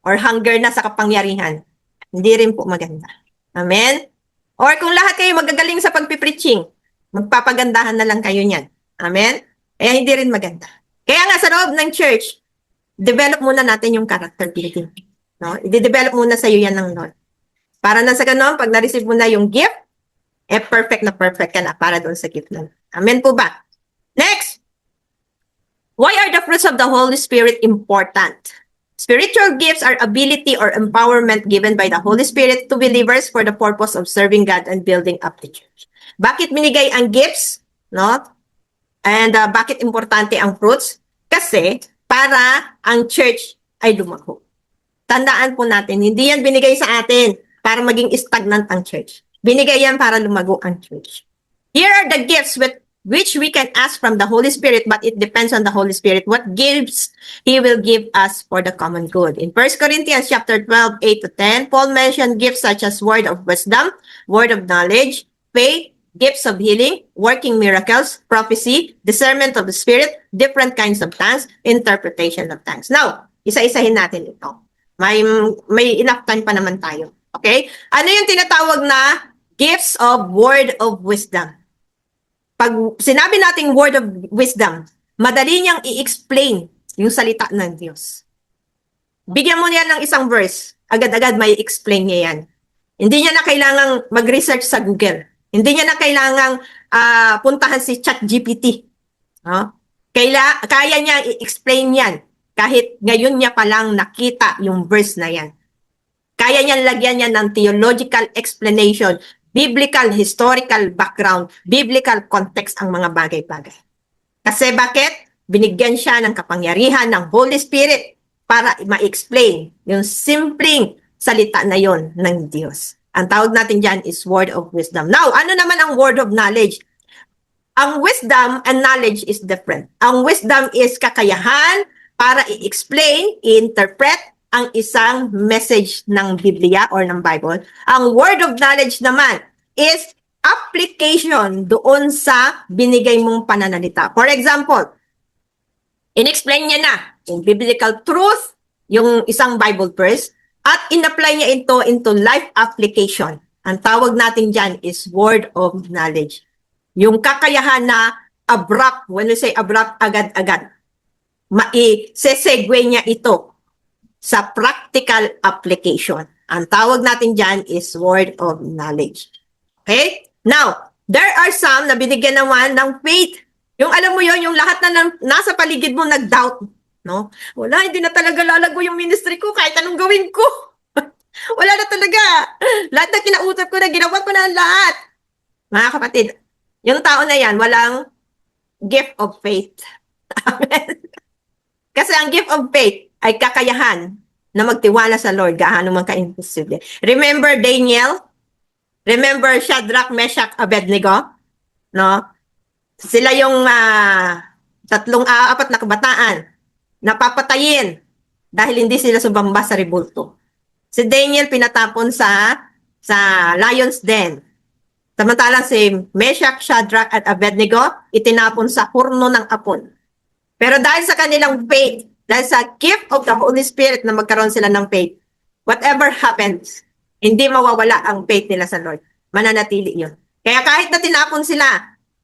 or hunger na sa kapangyarihan. Hindi rin po maganda. Amen? Or kung lahat kayo magagaling sa pagpipreaching, magpapagandahan na lang kayo niyan. Amen? Kaya hindi rin maganda. Kaya nga sa loob ng church, develop muna natin yung character building. No? I-develop muna sa iyo yan ng Lord. Para na sa ganun, pag na-receive mo na yung gift, perfect na perfect ka na para doon sa gift na. Amen po ba? Next! Why are the fruits of the Holy Spirit important? Spiritual gifts are ability or empowerment given by the Holy Spirit to believers for the purpose of serving God and building up the church. Bakit binigay ang gifts? No? And bakit importante ang fruits? Kasi para ang church ay lumago. Tandaan po natin, hindi yan binigay sa atin para maging stagnant ang church. Binigay yan para lumago ang church. Here are the gifts which we can ask from the Holy Spirit, but it depends on the Holy Spirit what gifts He will give us for the common good. In 1 Corinthians chapter 12, 8 to 10, Paul mentioned gifts such as word of wisdom, word of knowledge, faith, gifts of healing, working miracles, prophecy, discernment of the Spirit, different kinds of tongues, interpretation of tongues. Now, isa-isahin natin ito. May enough time pa naman tayo. Okay? Ano yung tinatawag na gifts of word of wisdom? Pag sinabi nating word of wisdom, madali niyang i-explain yung salita ng Diyos. Bigyan mo niya ng isang verse, agad-agad may explain niya yan. Hindi niya na kailangang mag-research sa Google. Hindi niya na kailangang puntahan si ChatGPT. No? Kaya niya i-explain yan kahit ngayon niya palang nakita yung verse na yan. Kaya niya lagyan niya ng theological explanation, biblical, historical background, biblical context ang mga bagay-bagay. Kasi bakit? Binigyan siya ng kapangyarihan ng Holy Spirit para ma-explain yung simpleng salita na yon ng Diyos. Ang tawag natin dyan is word of wisdom. Now, ano naman ang word of knowledge? Ang wisdom and knowledge is different. Ang wisdom is kakayahan para i-explain, i-interpret ang isang message ng Biblia or ng Bible. Ang word of knowledge naman is application doon sa binigay mong pananalita. For example, in-explain niya na yung biblical truth, yung isang Bible verse, at in-apply niya ito into life application. Ang tawag natin dyan is word of knowledge. Yung kakayahan na abrupt, when we say abrupt, agad-agad, mai-sesegue niya ito sa practical application. Ang tawag natin dyan is word of knowledge. Okay? Now, there are some na binigyan naman ng faith. Yung alam mo yon, yung lahat na nasa paligid mo nag-doubt, no? Wala, hindi na talaga lalago yung ministry ko kahit anong gawin ko. Wala na talaga. Lahat na kinausap ko na, ginawa ko na ang lahat. Mga kapatid, yung tao na yan, walang gift of faith. Amen. Kasi ang gift of faith ay kakayahan na magtiwala sa Lord, gaano man ka-imposible. Remember Daniel? Remember Shadrach, Meshach, Abednego? No? Sila yung apat na kabataan napapatayin dahil hindi sila sumamba sa rebulto. Si Daniel pinatapon sa lion's den. Samantalang si Meshach, Shadrach at Abednego itinapon sa hurno ng apon. Pero dahil sa kanilang faith, dahil sa gift of the Holy Spirit na magkaroon sila ng faith, whatever happens, hindi mawawala ang faith nila sa Lord. Mananatili yun. Kaya kahit na tinapon sila,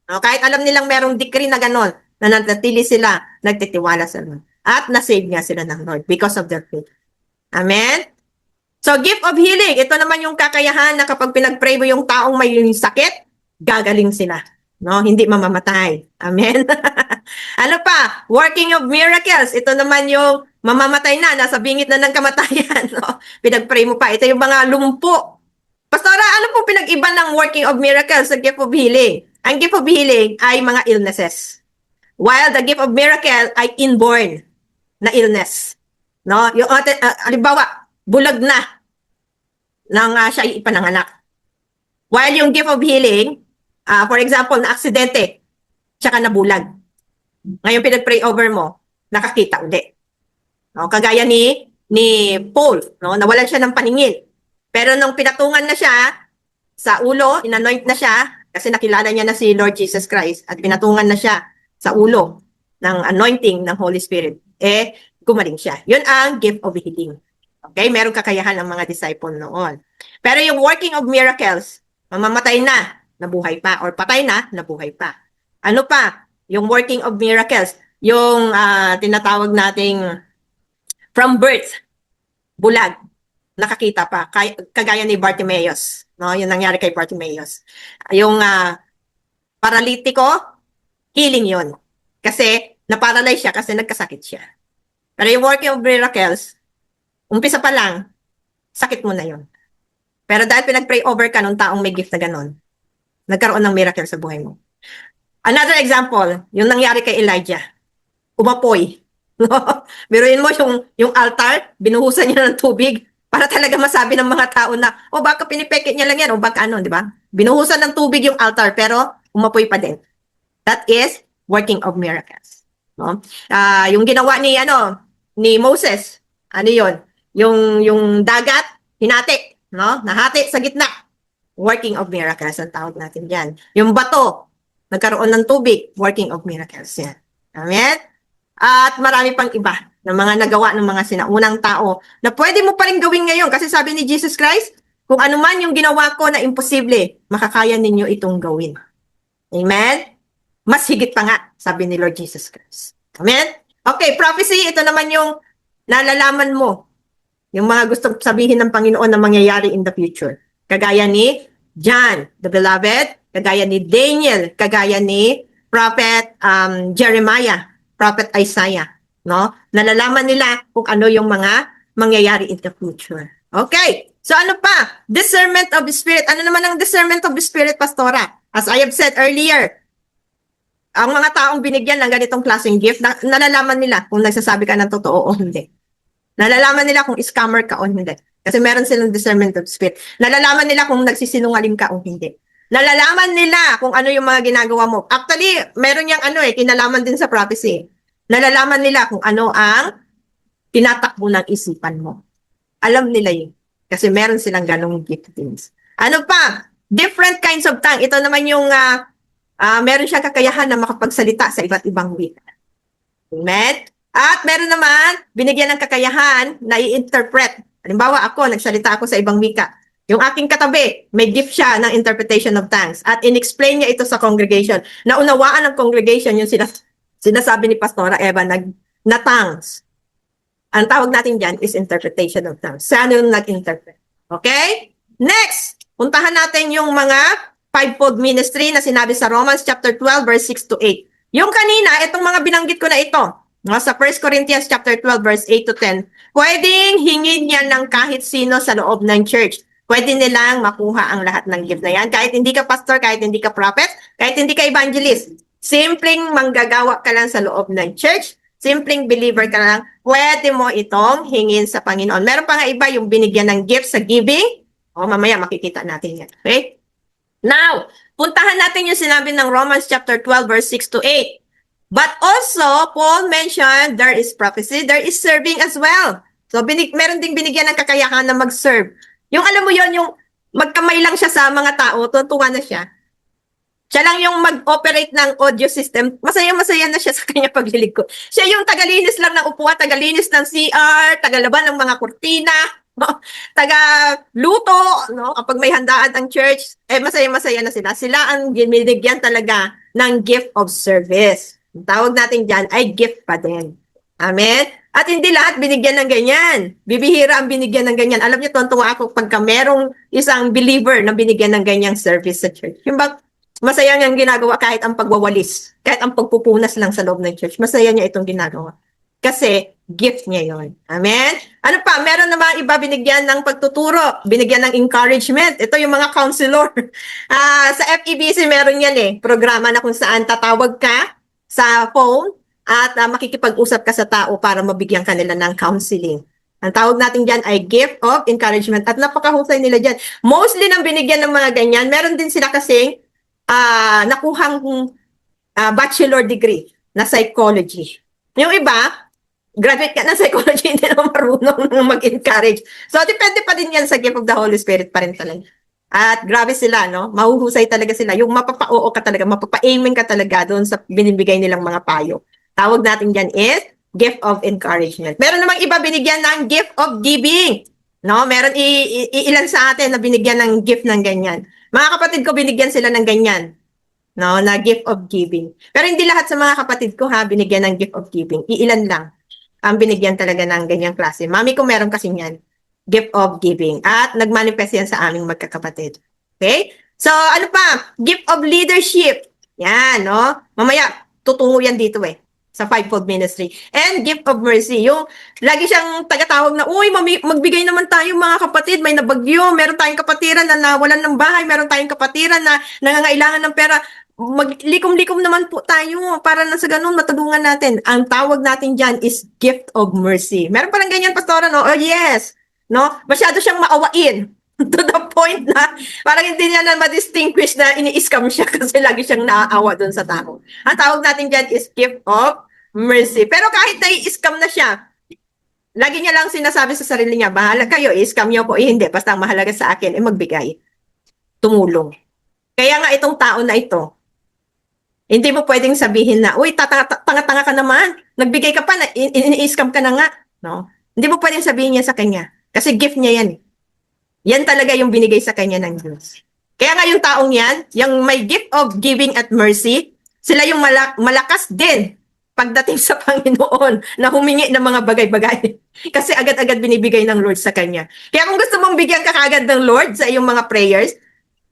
no, kahit alam nilang merong decree na gano'n, nananatili sila, nagtitiwala sa Lord. At nasave nga sila ng Lord because of their faith. Amen? So, gift of healing, ito naman yung kakayahan na kapag pinag-pray mo yung taong may sakit, gagaling sila. No, hindi mamamatay. Amen. Ano pa? Working of miracles. Ito naman yung mamamatay na, nasa bingit na ng kamatayan. No? Pinag-pray mo pa. Ito yung mga lumpo. Pastora, ano po pinag-iba ng working of miracles sa gift of healing? Ang gift of healing ay mga illnesses. While the gift of miracle ay inborn na illness. No? Yung halimbawa, bulag na nang siya ipananganak. While yung gift of healing, for example, na aksidente, tsaka nabulag. Ngayon pinag-pray over mo, nakakita uli. No, kagaya ni Paul, no, nawalan siya ng paningin. Pero nung pinatungan na siya sa ulo, inanoint na siya kasi nakilala niya na si Lord Jesus Christ at pinatungan na siya sa ulo ng anointing ng Holy Spirit, gumaling siya. Yun ang gift of healing. Okay, meron kakayahan ng mga disciple noon. Pero yung working of miracles, mamamatay na, nabuhay pa, or patay na, nabuhay pa. Ano pa? Yung working of miracles, yung tinatawag nating from birth, bulag, nakakita pa, kagaya ni Bartimaeus. No? Yung nangyari kay Bartimaeus. Yung paralitiko, healing yun. Kasi naparalyze siya kasi nagkasakit siya. Pero yung working of miracles, umpisa pa lang, sakit mo na yun. Pero dahil pinag-pray over ka nung taong may gift na ganon, nagkaroon ng miracle sa buhay mo. Another example, yung nangyari kay Elijah. Umapoy. Biruin mo yung altar, binuhusan niya ng tubig para talaga masabi ng mga tao na, baka pinipeke niya lang yan, o baka ano, di ba? Binuhusan ng tubig yung altar, pero umapoy pa din. That is working of miracles. No? Yung ginawa ni Moses, ano yon? Yung dagat, hinati, no? Nahati sa gitna. Working of miracles ang tawag natin diyan. Yung bato, nagkaroon ng tubig, working of miracles yan. Amen? At marami pang iba ng mga nagawa ng mga sinaunang tao na pwede mo pa rin gawin ngayon kasi sabi ni Jesus Christ, kung ano man yung ginawa ko na imposible, makakaya ninyo itong gawin. Amen? Mas higit pa nga, sabi ni Lord Jesus Christ. Amen? Okay, prophecy, ito naman yung nalalaman mo. Yung mga gustong sabihin ng Panginoon na mangyayari in the future. Kagaya ni John, the beloved, kagaya ni Daniel, kagaya ni Prophet Jeremiah, Prophet Isaiah. No? Nalalaman nila kung ano yung mga mangyayari in the future. Okay, so ano pa? Discernment of the Spirit. Ano naman ang discernment of the Spirit, Pastora? As I have said earlier, ang mga taong binigyan ng ganitong klaseng gift, nalalaman nila kung nagsasabi ka ng totoo o hindi. Nalalaman nila kung scammer ka o hindi. Kasi meron silang discernment of spirit. Nalalaman nila kung nagsisinungaling ka o hindi. Nalalaman nila kung ano yung mga ginagawa mo. Actually, meron yang kinalaman din sa prophecy. Nalalaman nila kung ano ang tinatakbo ng isipan mo. Alam nila yun. Kasi meron silang ganong giftings. Ano pa? Different kinds of tongue. Ito naman yung meron siyang kakayahan na makapagsalita sa iba't ibang wika. Amen? At meron naman, binigyan ng kakayahan na i-interpret. Halimbawa ako, nagsalita ako sa ibang wika. Yung aking katabi, may gift siya ng interpretation of tongues. At in-explain niya ito sa congregation. Naunawaan ng congregation yung sinasabi ni Pastora Eva na tongues. Ang tawag natin dyan is interpretation of tongues. Saan yung nag-interpret? Okay? Next, puntahan natin yung mga fivefold ministry na sinabi sa Romans chapter 12 verse 6 to 8. Yung kanina, itong mga binanggit ko na ito, no, sa 1 Corinthians chapter 12 verse 8 to 10, pwedeng hingin yan ng kahit sino sa loob ng church. Pwede nilang makuha ang lahat ng gift na yan. Kahit hindi ka pastor, kahit hindi ka prophet, kahit hindi ka evangelist. Simpleng manggagawa ka lang sa loob ng church, simpleng believer ka lang, pwede mo itong hingin sa Panginoon. Meron pa nga iba yung binigyan ng gift sa giving. O, mamaya makikita natin yan. Okay? Now, puntahan natin yung sinabi ng Romans chapter 12 verse 6 to 8. But also, Paul mentioned there is prophecy, there is serving as well. So, meron ding binigyan ng kakayahan na mag-serve. Yung alam mo yon, yung magkamay lang siya sa mga tao, tutuwa na siya. Siya lang yung mag-operate ng audio system. Masaya-masaya na siya sa kanya paglilingkod. Siya yung tagalinis lang ng upuan, tagalinis ng CR, tagalaban ng mga kurtina, no? Taga-luto, no? Kapag may handaan ang church, masaya-masaya na sila. Sila ang binigyan talaga ng gift of service. Ang tawag natin dyan ay gift pa din. Amen? At hindi lahat binigyan ng ganyan. Bibihira ang binigyan ng ganyan. Alam niyo, tuwa ako pagka merong isang believer na binigyan ng ganyang service sa church. Yung bang masaya niyang ginagawa kahit ang pagwawalis, kahit ang pagpupunas lang sa loob ng church. Masaya niya itong ginagawa. Kasi gift niya yon. Amen? Ano pa? Meron naman iba binigyan ng pagtuturo, binigyan ng encouragement. Ito yung mga counselor. Sa FEBC meron yan programa na kung saan tatawag ka sa phone at makikipag-usap ka sa tao para mabigyan kanila ng counseling. Ang tawag natin dyan ay gift of encouragement at napakahusay nila dyan. Mostly nang binigyan ng mga ganyan, meron din sila kasing nakuhang bachelor degree na psychology. Yung iba, graduate ka ng psychology, hindi na marunong mag-encourage. So, depende pa din yan sa gift of the Holy Spirit pa rin talaga. At grabe sila, no? Mahuhusay talaga sila. Yung mapapa-oo ka talaga, mapapa-aiming ka talaga doon sa binibigay nilang mga payo. Tawag natin dyan is gift of encouragement. Meron namang iba binigyan ng gift of giving. No? Meron ilan sa atin na binigyan ng gift ng ganyan. Mga kapatid ko, binigyan sila ng ganyan. No, na gift of giving. Pero hindi lahat sa mga kapatid ko binigyan ng gift of giving. Iilan lang ang binigyan talaga ng ganyang klase. Mami ko meron kasi yan. Gift of giving. At nagmanifest yan sa aming magkakapatid. Okay? So, ano pa? Gift of leadership. Yan, no? Mamaya, tutungo yan dito sa fivefold ministry. And gift of mercy. Yung lagi siyang tagatawag na, uy, magbigay naman tayo mga kapatid, may nabagyo, meron tayong kapatiran na nawalan ng bahay, meron tayong kapatiran na nangangailangan ng pera. Maglikom-likom naman po tayo para na sa ganun matulungan natin. Ang tawag natin dyan is gift of mercy. Meron pa lang ganyan, pastora, no? Oh, yes. No? Masyado siyang maawain. To the point na parang hindi niya na ma-distinguish na ini-scam siya kasi lagi siyang naaawa doon sa tao. Ang tawag natin dyan is gift of mercy. Pero kahit na-i-scam na siya, lagi niya lang sinasabi sa sarili niya, bahala kayo, i-scam niyo po. Hindi, basta ang mahalaga sa akin, magbigay. Tumulong. Kaya nga itong tao na ito, hindi mo pwedeng sabihin na, uy, tanga-tanga ka naman. Nagbigay ka pa, ini-scam ka na nga. No? Hindi mo pwedeng sabihin niya sa kanya. Kasi gift niya yan. Yan talaga yung binigay sa kanya ng Diyos. Kaya nga yung taong yan, yung may gift of giving at mercy, sila yung malakas din pagdating sa Panginoon na humingi ng mga bagay-bagay. Kasi agad-agad binibigay ng Lord sa kanya. Kaya kung gusto mong bigyan ka kagad ng Lord sa iyong mga prayers,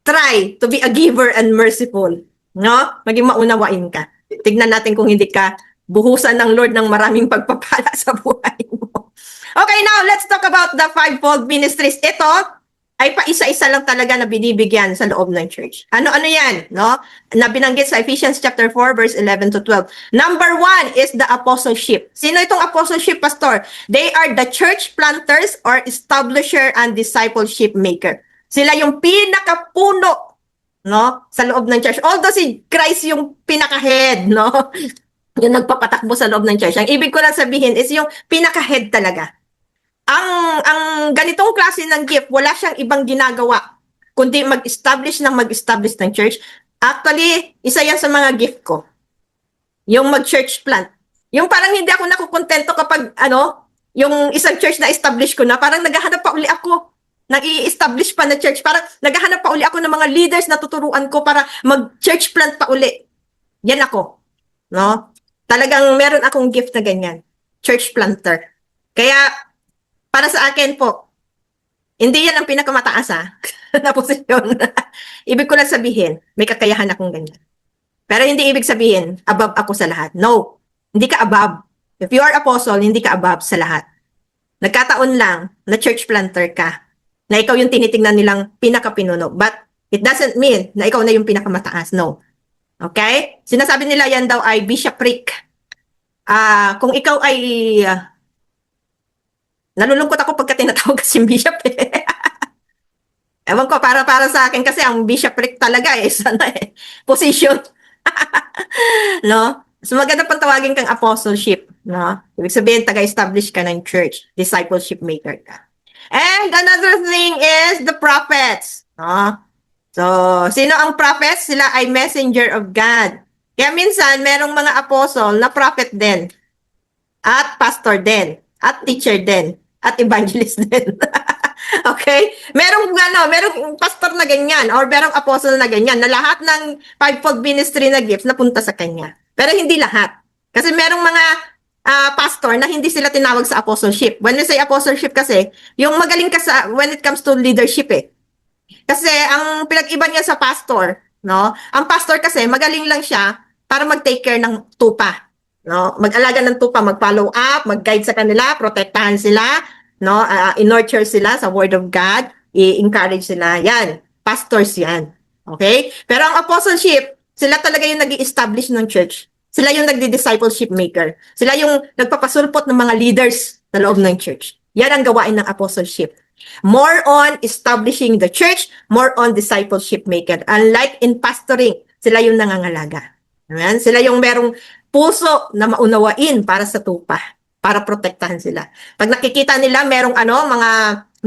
try to be a giver and merciful. No? Maging maunawain ka. Tignan natin kung hindi ka buhusan ng Lord ng maraming pagpapala sa buhay mo. Okay, now let's talk about the fivefold ministries. Ito ay pa-isa-isa lang talaga na binibigyan sa loob ng church. Ano-ano yan, no? Na binanggit sa Ephesians chapter 4 verse 11 to 12. Number 1 is the apostleship. Sino itong apostleship, pastor? They are the church planters or establisher and discipleship maker. Sila yung pinakapuno, no, sa loob ng church. Although si Christ yung pinaka-head, no? Yung nagpapatakbo sa loob ng church. Ang ibig ko lang sabihin is yung pinaka-head talaga. Ang ganitong klase ng gift, wala siyang ibang ginagawa kundi mag-establish ng church. Actually, isa yan sa mga gift ko. Yung mag-church plant. Yung parang hindi ako nakukontento kapag yung isang church na establish ko na, parang naghahanap pa uli ako nang i-establish pa na church. Parang naghahanap pa uli ako ng mga leaders na tuturuan ko para mag-church plant pa uli. Yan ako. No? Talagang meron akong gift na ganyan. Church planter. Kaya, para sa akin po, hindi yan ang pinakamataas na posisyon. Ibig ko lang sabihin, may kakayahan akong ganyan. Pero hindi ibig sabihin, above ako sa lahat. No, hindi ka above. If you are apostle, hindi ka above sa lahat. Nagkataon lang na church planter ka, na ikaw yung tinitingnan nilang pinakapinuno. But it doesn't mean na ikaw na yung pinakamataas. No. Okay? Sinasabi nila yan daw ay bishopric. Kung ikaw ay nalulungkot ako pagka tinatawag kasing bishop eh. Ewan ko, para sa akin kasi ang bishopric talaga sana position. No? So maganda pang tawagin kang apostleship, no? Ibig sabihin taga-establish ka ng church, discipleship maker ka. And another thing is the prophets, no? So, sino ang prophets? Sila ay messenger of God. Kaya minsan merong mga apostle na prophet din, at pastor din, at teacher din, at evangelist din. Okay? Merong pastor na ganyan or merong apostle na ganyan na lahat ng fivefold ministry na gifts napunta sa kanya. Pero hindi lahat. Kasi merong mga pastor na hindi sila tinawag sa apostleship. When we say apostleship kasi, yung magaling ka sa when it comes to leadership eh. Kasi ang pinag-iba niya sa pastor, no? Ang pastor kasi magaling lang siya para mag-take care ng tupa, no? Mag-alaga ng tupa, mag-follow up, mag-guide sa kanila, protektahan sila, no? I-nurture sila sa word of God, i-encourage sila. Yan, pastors yan. Okay? Pero ang apostleship, sila talaga yung nag-i-establish ng church. Sila yung nagdi-discipleship maker. Sila yung nagpapasulpot ng mga leaders sa loob ng church. Yan ang gawain ng apostleship. More on establishing the church, more on discipleship maker. Unlike in pastoring, sila yung nangangalaga. Amen? Sila yung merong puso na maunawain para sa tupa, para protektahan sila. Pag nakikita nila merong mga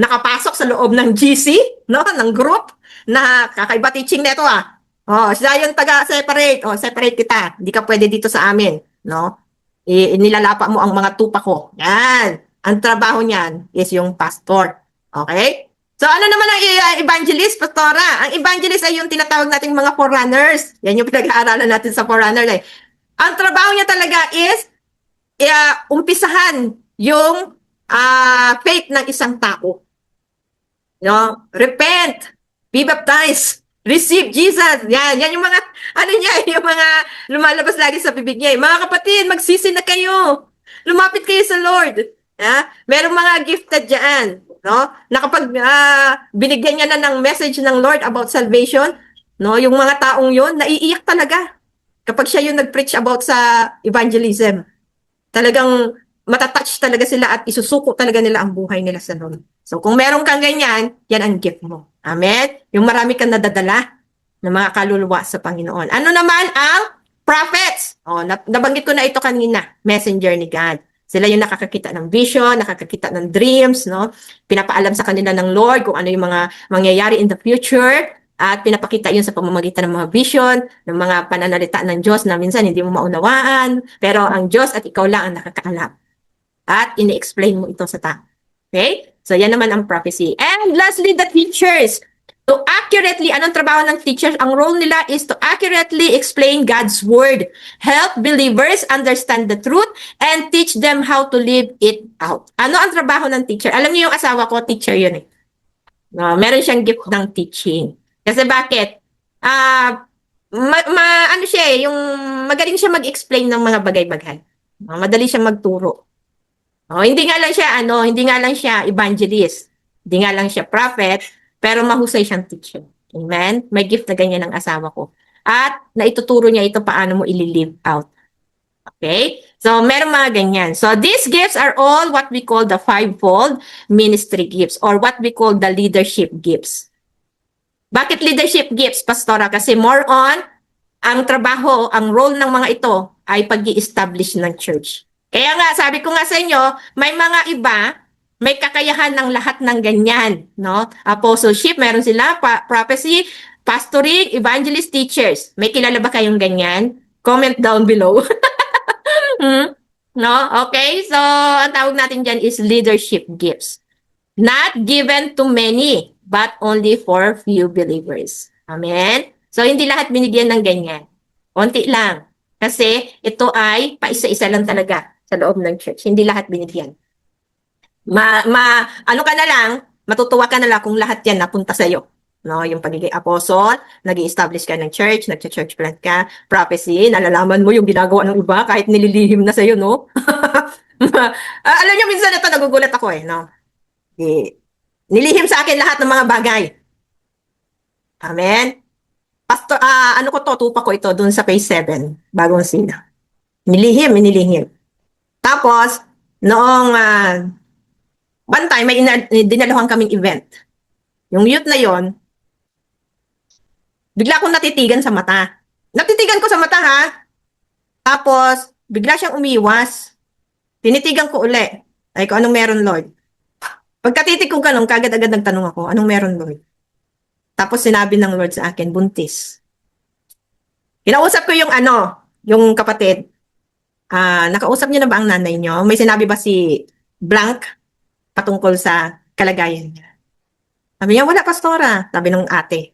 nakapasok sa loob ng GC, no, ng group, na kakaiba teaching nito siya yung taga-separate. Separate kita. Hindi ka pwede dito sa amin, no? Nilalapa mo ang mga tupa ko. Yan. Ang trabaho niyan is yung pastor. Okay? So, ano naman ang evangelist, pastora? Ang evangelist ay yung tinatawag nating mga forerunners. Yan yung pinag-aaralan natin sa forerunners. Ang trabaho niya talaga is umpisahan yung faith ng isang tao. No? Repent, be baptized, receive Jesus. Yan yung mga, yung mga lumalabas lagi sa bibig niya. Mga kapatid, magsisi na kayo. Lumapit kayo sa Lord. Merong mga gifted dyan, no? Na kapag binigyan niya na ng message ng Lord about salvation, no? Yung mga taong yun, naiiyak talaga. Kapag siya yung nag-preach about sa evangelism, talagang matatouch talaga sila at isusuko talaga nila ang buhay nila sa Lord. So kung meron kang ganyan, yan ang gift mo. Amen? Yung marami kang nadadala ng mga kaluluwa sa Panginoon. Ano naman ang prophets? Nabanggit ko na ito kanina, messenger ni God. Sila yung nakakakita ng vision, nakakakita ng dreams, no? Pinapaalam sa kanila ng Lord kung ano yung mga mangyayari in the future at pinapakita yun sa pamamagitan ng mga vision, ng mga pananalita ng Diyos na minsan hindi mo maunawaan, pero ang Diyos at ikaw lang ang nakakaalam. At ini-explain mo ito sa tao. Okay? So, yan naman ang prophecy. And lastly, the teachers. To accurately, anong trabaho ng teachers? Ang role nila is to accurately explain God's word, help believers understand the truth, and teach them how to live it out. Ano ang trabaho ng teacher? Alam niyo yung asawa ko, teacher yun eh. Meron siyang gift ng teaching. Kasi bakit? Ano siya eh, yung magaling siya mag-explain ng mga bagay-bagay. Madali siyang magturo. Hindi nga lang siya evangelist. Hindi nga lang siya prophet, pero mahusay siyang teacher. Amen? May gift na ganyan ng asawa ko. At naituturo niya ito paano mo i-live out. Okay? So, meron mga ganyan. So, these gifts are all what we call the fivefold ministry gifts or what we call the leadership gifts. Bakit leadership gifts, Pastora? Kasi more on, ang trabaho, ang role ng mga ito ay pag-i-establish ng church. Kaya nga, sabi ko nga sa inyo, may mga iba, may kakayahan ng lahat ng ganyan, no? Apostleship, meron sila, prophecy, pastoring, evangelist, teachers. May kilala ba kayong ganyan? Comment down below. No? Okay? So, ang tawag natin dyan is leadership gifts. Not given to many, but only for few believers. Amen? So, hindi lahat binigyan ng ganyan. Konti lang. Kasi ito ay paisa-isa lang talaga sa loob ng church. Hindi lahat binigyan. Ano ka na lang, matutuwa ka na lang kung lahat yan napunta sa'yo. no? Yung pagiging apostle, nag-i-establish ka ng church, nag-church plant ka, prophecy, nalalaman mo yung ginagawa ng iba kahit nililihim na sa'yo, no? Alam niyo, minsan ito, nagugulat ako no? Nilihim sa akin lahat ng mga bagay. Amen? Pastor, ano ko to, tupa ko ito dun sa page 7, bagong sina. Nilihim. Tapos, noong bantay, may dinaluhan kaming event. Yung youth na yon, bigla akong natitigan sa mata. Natitigan ko sa mata ha. Tapos, bigla siyang umiwas. Tinitigan ko uli. Ay, kung anong meron, Lord. Pagkatitig ko ganun, kagad-agad nagtanong ako, anong meron, Lord? Tapos sinabi ng Lord sa akin, buntis. Kinausap ko yung kapatid. Nakausap niyo na ba ang nanay niyo? May sinabi ba si Blank patungkol sa kalagayan niya? Sabi niya, wala, pastora. Sabi ng ate.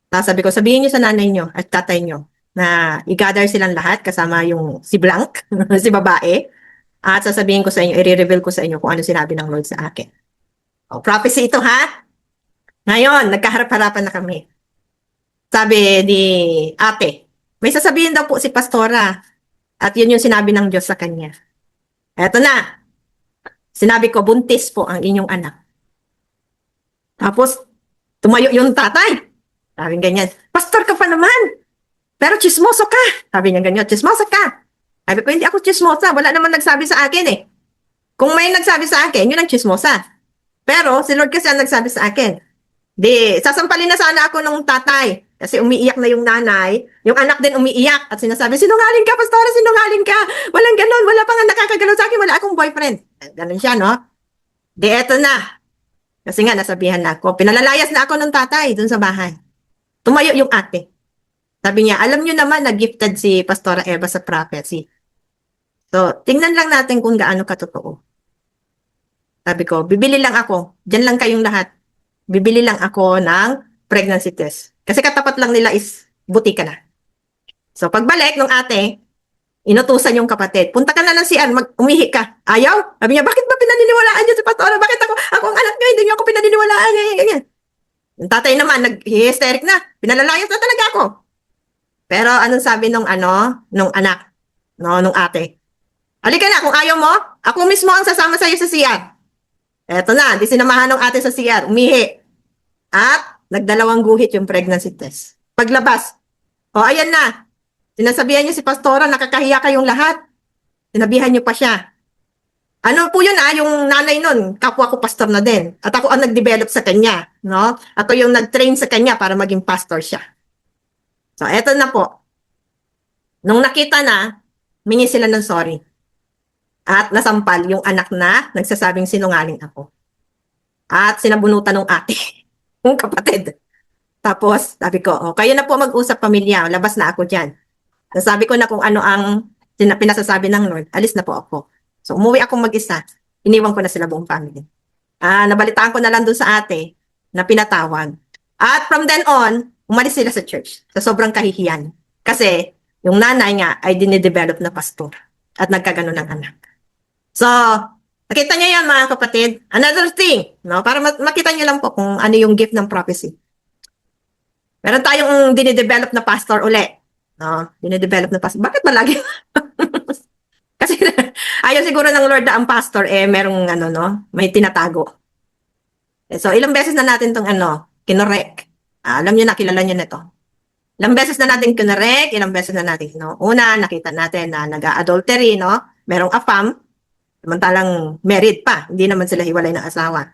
Tapos sabi ko, sabihin niyo sa nanay niyo at tatay niyo na i-gather silang lahat kasama yung si Blank, si babae. At sasabihin ko sa inyo, i-reveal ko sa inyo kung ano sinabi ng Lord sa akin. Prophecy ito ha. Ngayon, nagkaharap-harapan na kami. Sabi ni ate, may sasabihin daw po si pastora. At yun yung sinabi ng Diyos sa kanya. Eto na. Sinabi ko, buntis po ang inyong anak. Tapos, tumayo yung tatay. Sabi ganyan, pastor ka pa naman. Pero chismoso ka. Sabi niya ganyan, chismoso ka. Sabi ko, hindi ako chismosa. Wala naman nagsabi sa akin eh. Kung may nagsabi sa akin, yun ang chismosa. Pero si Lord kasi ang nagsabi sa akin. Di, sasampalin na sana ako ng tatay. Kasi umiiyak na yung nanay. Yung anak din umiiyak. At sinasabi, sinungaling ka, pastora, sinungaling ka. Walang ganon. Wala pa nga nakakagalaw sa akin. Wala akong boyfriend. Ganon siya, no? Di, eto na. Kasi nga, nasabihan na ako. Pinalalayas na ako ng tatay dun sa bahay. Tumayo yung ate. Sabi niya, alam niyo naman na gifted si Pastora Eva sa prophecy. So, tingnan lang natin kung gaano katotoo. Sabi ko, bibili lang ako. Diyan lang kayong lahat. Bibili lang ako ng pregnancy test. Kasi katapat lang nila is butika na. So, pagbalik ng ate, inutusan yung kapatid. Punta ka na ng CR, umihi ka. Ayaw? Sabi niya, bakit ba pinaniniwalaan niyo si Pastora? Bakit ako ang anak niyo, hindi niyo ako pinaniniwalaan? Ganyan. Yung tatay naman, nag-hysteric na. Pinalalayas na talaga ako. Pero anong sabi nung anak, nung ate? Halika na, kung ayaw mo, ako mismo ang sasama sa'yo sa CR. Eto na, di sinamahan ng ate sa CR, umihi. At nagdalawang guhit yung pregnancy test. Paglabas, ayan na. Sinasabihan niyo si Pastora, nakakahiya kayong lahat. Sinabihan niyo pa siya. Ano po yun yung nanay nun, kapwa ko pastor na din. At ako ang nag-develop sa kanya, no? Ako yung nag-train sa kanya para maging pastor siya. So, eto na po. Nung nakita na, mingi sila ng sorry. At nasampal yung anak na nagsasabing sinungaling ako. At sinabunutan ng ate, yung kapatid. Tapos, sabi ko, kayo na po mag-usap pamilya, labas na ako dyan. Sabi ko na kung ano ang pinasasabi ng Lord, alis na po ako. So, umuwi akong mag-isa. Iniwan ko na sila buong family. Nabalitaan ko na lang doon sa ate na pinatawag. At from then on, umalis sila sa church sa sobrang kahihiyan. Kasi, yung nanay nga ay dinidevelop na pastor at nagkagano ng anak. So, nakita niyo yan mga kapatid. Another thing, no? Para makita niyo lang po kung ano yung gift ng prophecy. Meron tayong dinidevelop na pastor uli. No? Dinidevelop na pastor. Bakit ba lagi? Kasi ayaw siguro ng Lord na ang pastor merong may tinatago. So, ilang beses na natin tong kinorek. Alam niyo na, kilala niyo na ito. Ilang beses na natin kinorek, ilang beses na natin, Una, nakita natin na nag-adultery, Merong afam, samantalang married pa, hindi naman sila hiwalay ng asawa.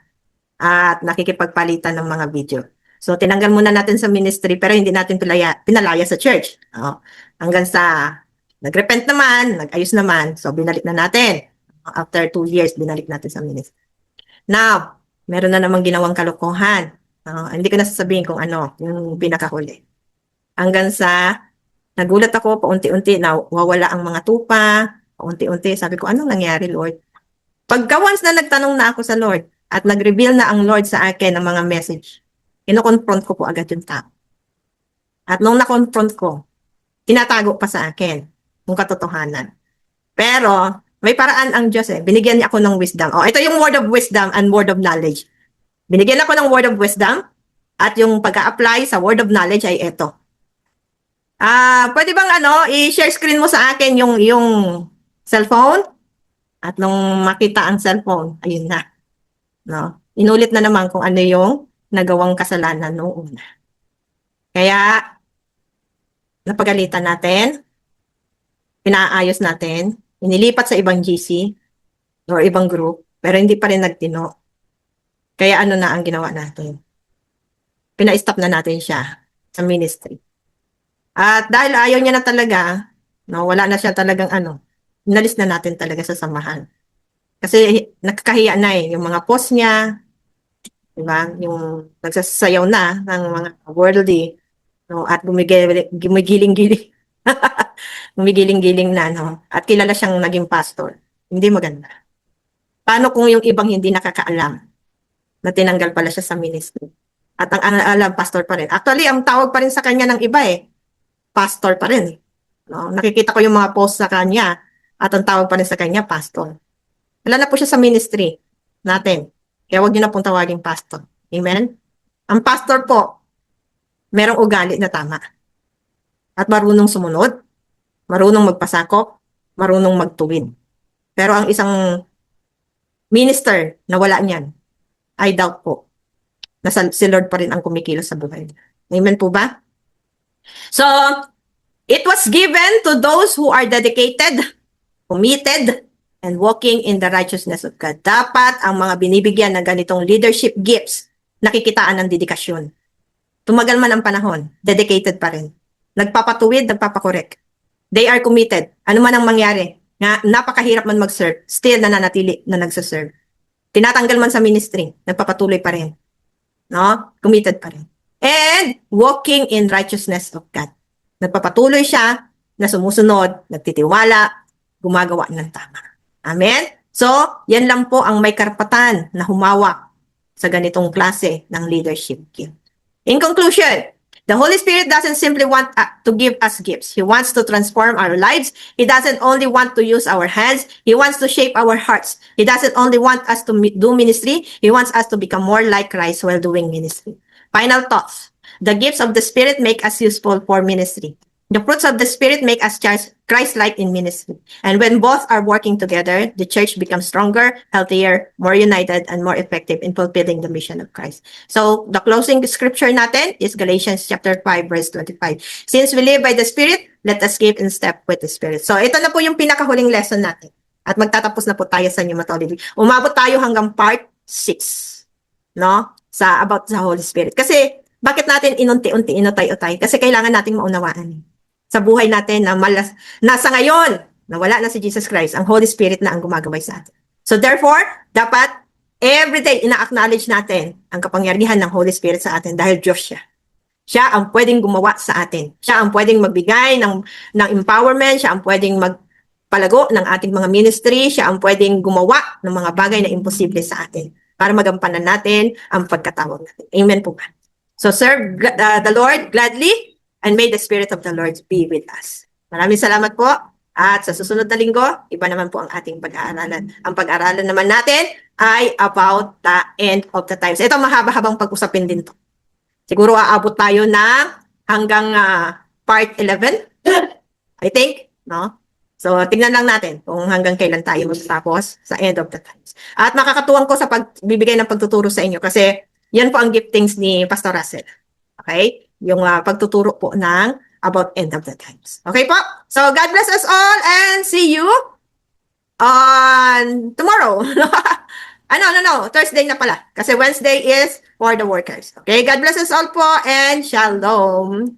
At nakikipagpalitan ng mga video. So, tinanggal muna natin sa ministry, pero hindi natin pinalaya sa church. Hanggang sa nagrepent naman, nag-ayos naman, so binalik na natin. After 2 years, binalik natin sa ministry. Now, meron na namang ginawang kalokohan. Hindi ko na sasabihin kung ano, yung pinakahuli. Hanggang sa, nagulat ako, paunti-unti, nawawala ang mga tupa, paunti-unti, sabi ko, anong nangyari, Lord? Pagka once na nagtanong na ako sa Lord, at nag-reveal na ang Lord sa akin ng mga message, ino-confront ko po agad yung tao. At nung na-confront ko, tinatago pa sa akin yung katotohanan. Pero, may paraan ang Diyos Binigyan niya ako ng wisdom. Ito yung word of wisdom and word of knowledge. Binigyan ako ng word of wisdom At yung pag-a-apply sa word of knowledge ay ito. Pwede bang i-share screen mo sa akin yung cellphone? At nung makita ang cellphone, ayun na. No? Inulit na naman kung ano yung nagawang kasalanan noong una. Kaya, napagalitan natin, pinaayos natin, inilipat sa ibang GC or ibang group, pero hindi pa rin nagtino. Kaya ano na ang ginawa natin? Pina-stop na natin siya sa ministry. At dahil ayaw niya na talaga, no, wala na siya talagang inalis na natin talaga sa samahan. Kasi nakakahiya na yung mga post niya, di ba? Yung nagsasayaw na ng mga worldly, no, at gumigiling-giling. Gumigiling-giling na, no? At kilala siyang naging pastor. Hindi maganda. Paano kung yung ibang hindi nakakaalam na tinanggal pala siya sa ministry? At ang alam, pastor pa rin. Actually, ang tawag pa rin sa kanya ng iba pastor pa rin. No? Nakikita ko yung mga post sa kanya at ang tawag pa rin sa kanya, pastor. Wala na po siya sa ministry natin. Kaya huwag niyo na pong tawagin pastor. Amen? Ang pastor po, merong ugali na tama. At marunong sumunod, marunong magpasakop, marunong magtuwid. Pero ang isang minister na wala niyan, I doubt po na si Lord pa rin ang kumikilos sa buhay. Amen po ba? So, it was given to those who are dedicated, committed, and walking in the righteousness of God. Dapat ang mga binibigyan ng ganitong leadership gifts, nakikitaan ng dedikasyon. Tumagal man ang panahon, dedicated pa rin. Nagpapatuwid, nagpapakorek. They are committed. Ano man ang mangyari, nga napakahirap man mag-serve, still nananatili na nagsaserve. Tinatanggal man sa ministry, nagpapatuloy pa rin. No? Committed pa rin. And walking in righteousness of God. Nagpapatuloy siya na sumusunod, nagtitiwala, gumagawa ng tama. Amen? So, yan lang po ang may karapatan na humawak sa ganitong klase ng leadership gift. In conclusion, the Holy Spirit doesn't simply want to give us gifts. He wants to transform our lives. He doesn't only want to use our hands. He wants to shape our hearts. He doesn't only want us to do ministry. He wants us to become more like Christ while doing ministry. Final thoughts. The gifts of the Spirit make us useful for ministry. The fruits of the Spirit make us Christ-like in ministry. And when both are working together, the church becomes stronger, healthier, more united, and more effective in fulfilling the mission of Christ. So, the closing scripture natin is Galatians chapter 5, verse 25. Since we live by the Spirit, let us keep in step with the Spirit. So, ito na po yung pinakahuling lesson natin. At magtatapos na po tayo sa pneumatology. Umabot tayo hanggang part 6. No? About the Holy Spirit. Kasi, bakit natin inunti-unti, inutay-utay? Kasi kailangan nating maunawaan sa buhay natin na nasa ngayon, na wala na si Jesus Christ, ang Holy Spirit na ang gumagabay sa atin. So therefore, dapat everyday ina-acknowledge natin ang kapangyarihan ng Holy Spirit sa atin dahil Diyos siya. Siya ang pwedeng gumawa sa atin. Siya ang pwedeng magbigay ng empowerment. Siya ang pwedeng magpalago ng ating mga ministry. Siya ang pwedeng gumawa ng mga bagay na imposible sa atin para magampanan natin ang pagkatawag natin. Amen po ba? So serve the Lord gladly, and may the Spirit of the Lord be with us. Maraming salamat po. At sa susunod na linggo, iba naman po ang ating pag-aaralan. Ang pag-aaralan naman natin ay about the end of the times. Ito mahaba-habang pag-usapin din to. Siguro aabot tayo ng hanggang part 11, I think. No? So, tingnan lang natin kung hanggang kailan tayo matatapos sa end of the times. At makakatuwang ko sa pagbibigay ng pagtuturo sa inyo kasi yan po ang giftings ni Pastor Russell. Okay? Yung pagtuturo po ng about end of the times. Okay po? So, God bless us all and see you on tomorrow. No. Thursday na pala. Kasi Wednesday is for the workers. Okay? God bless us all po and shalom.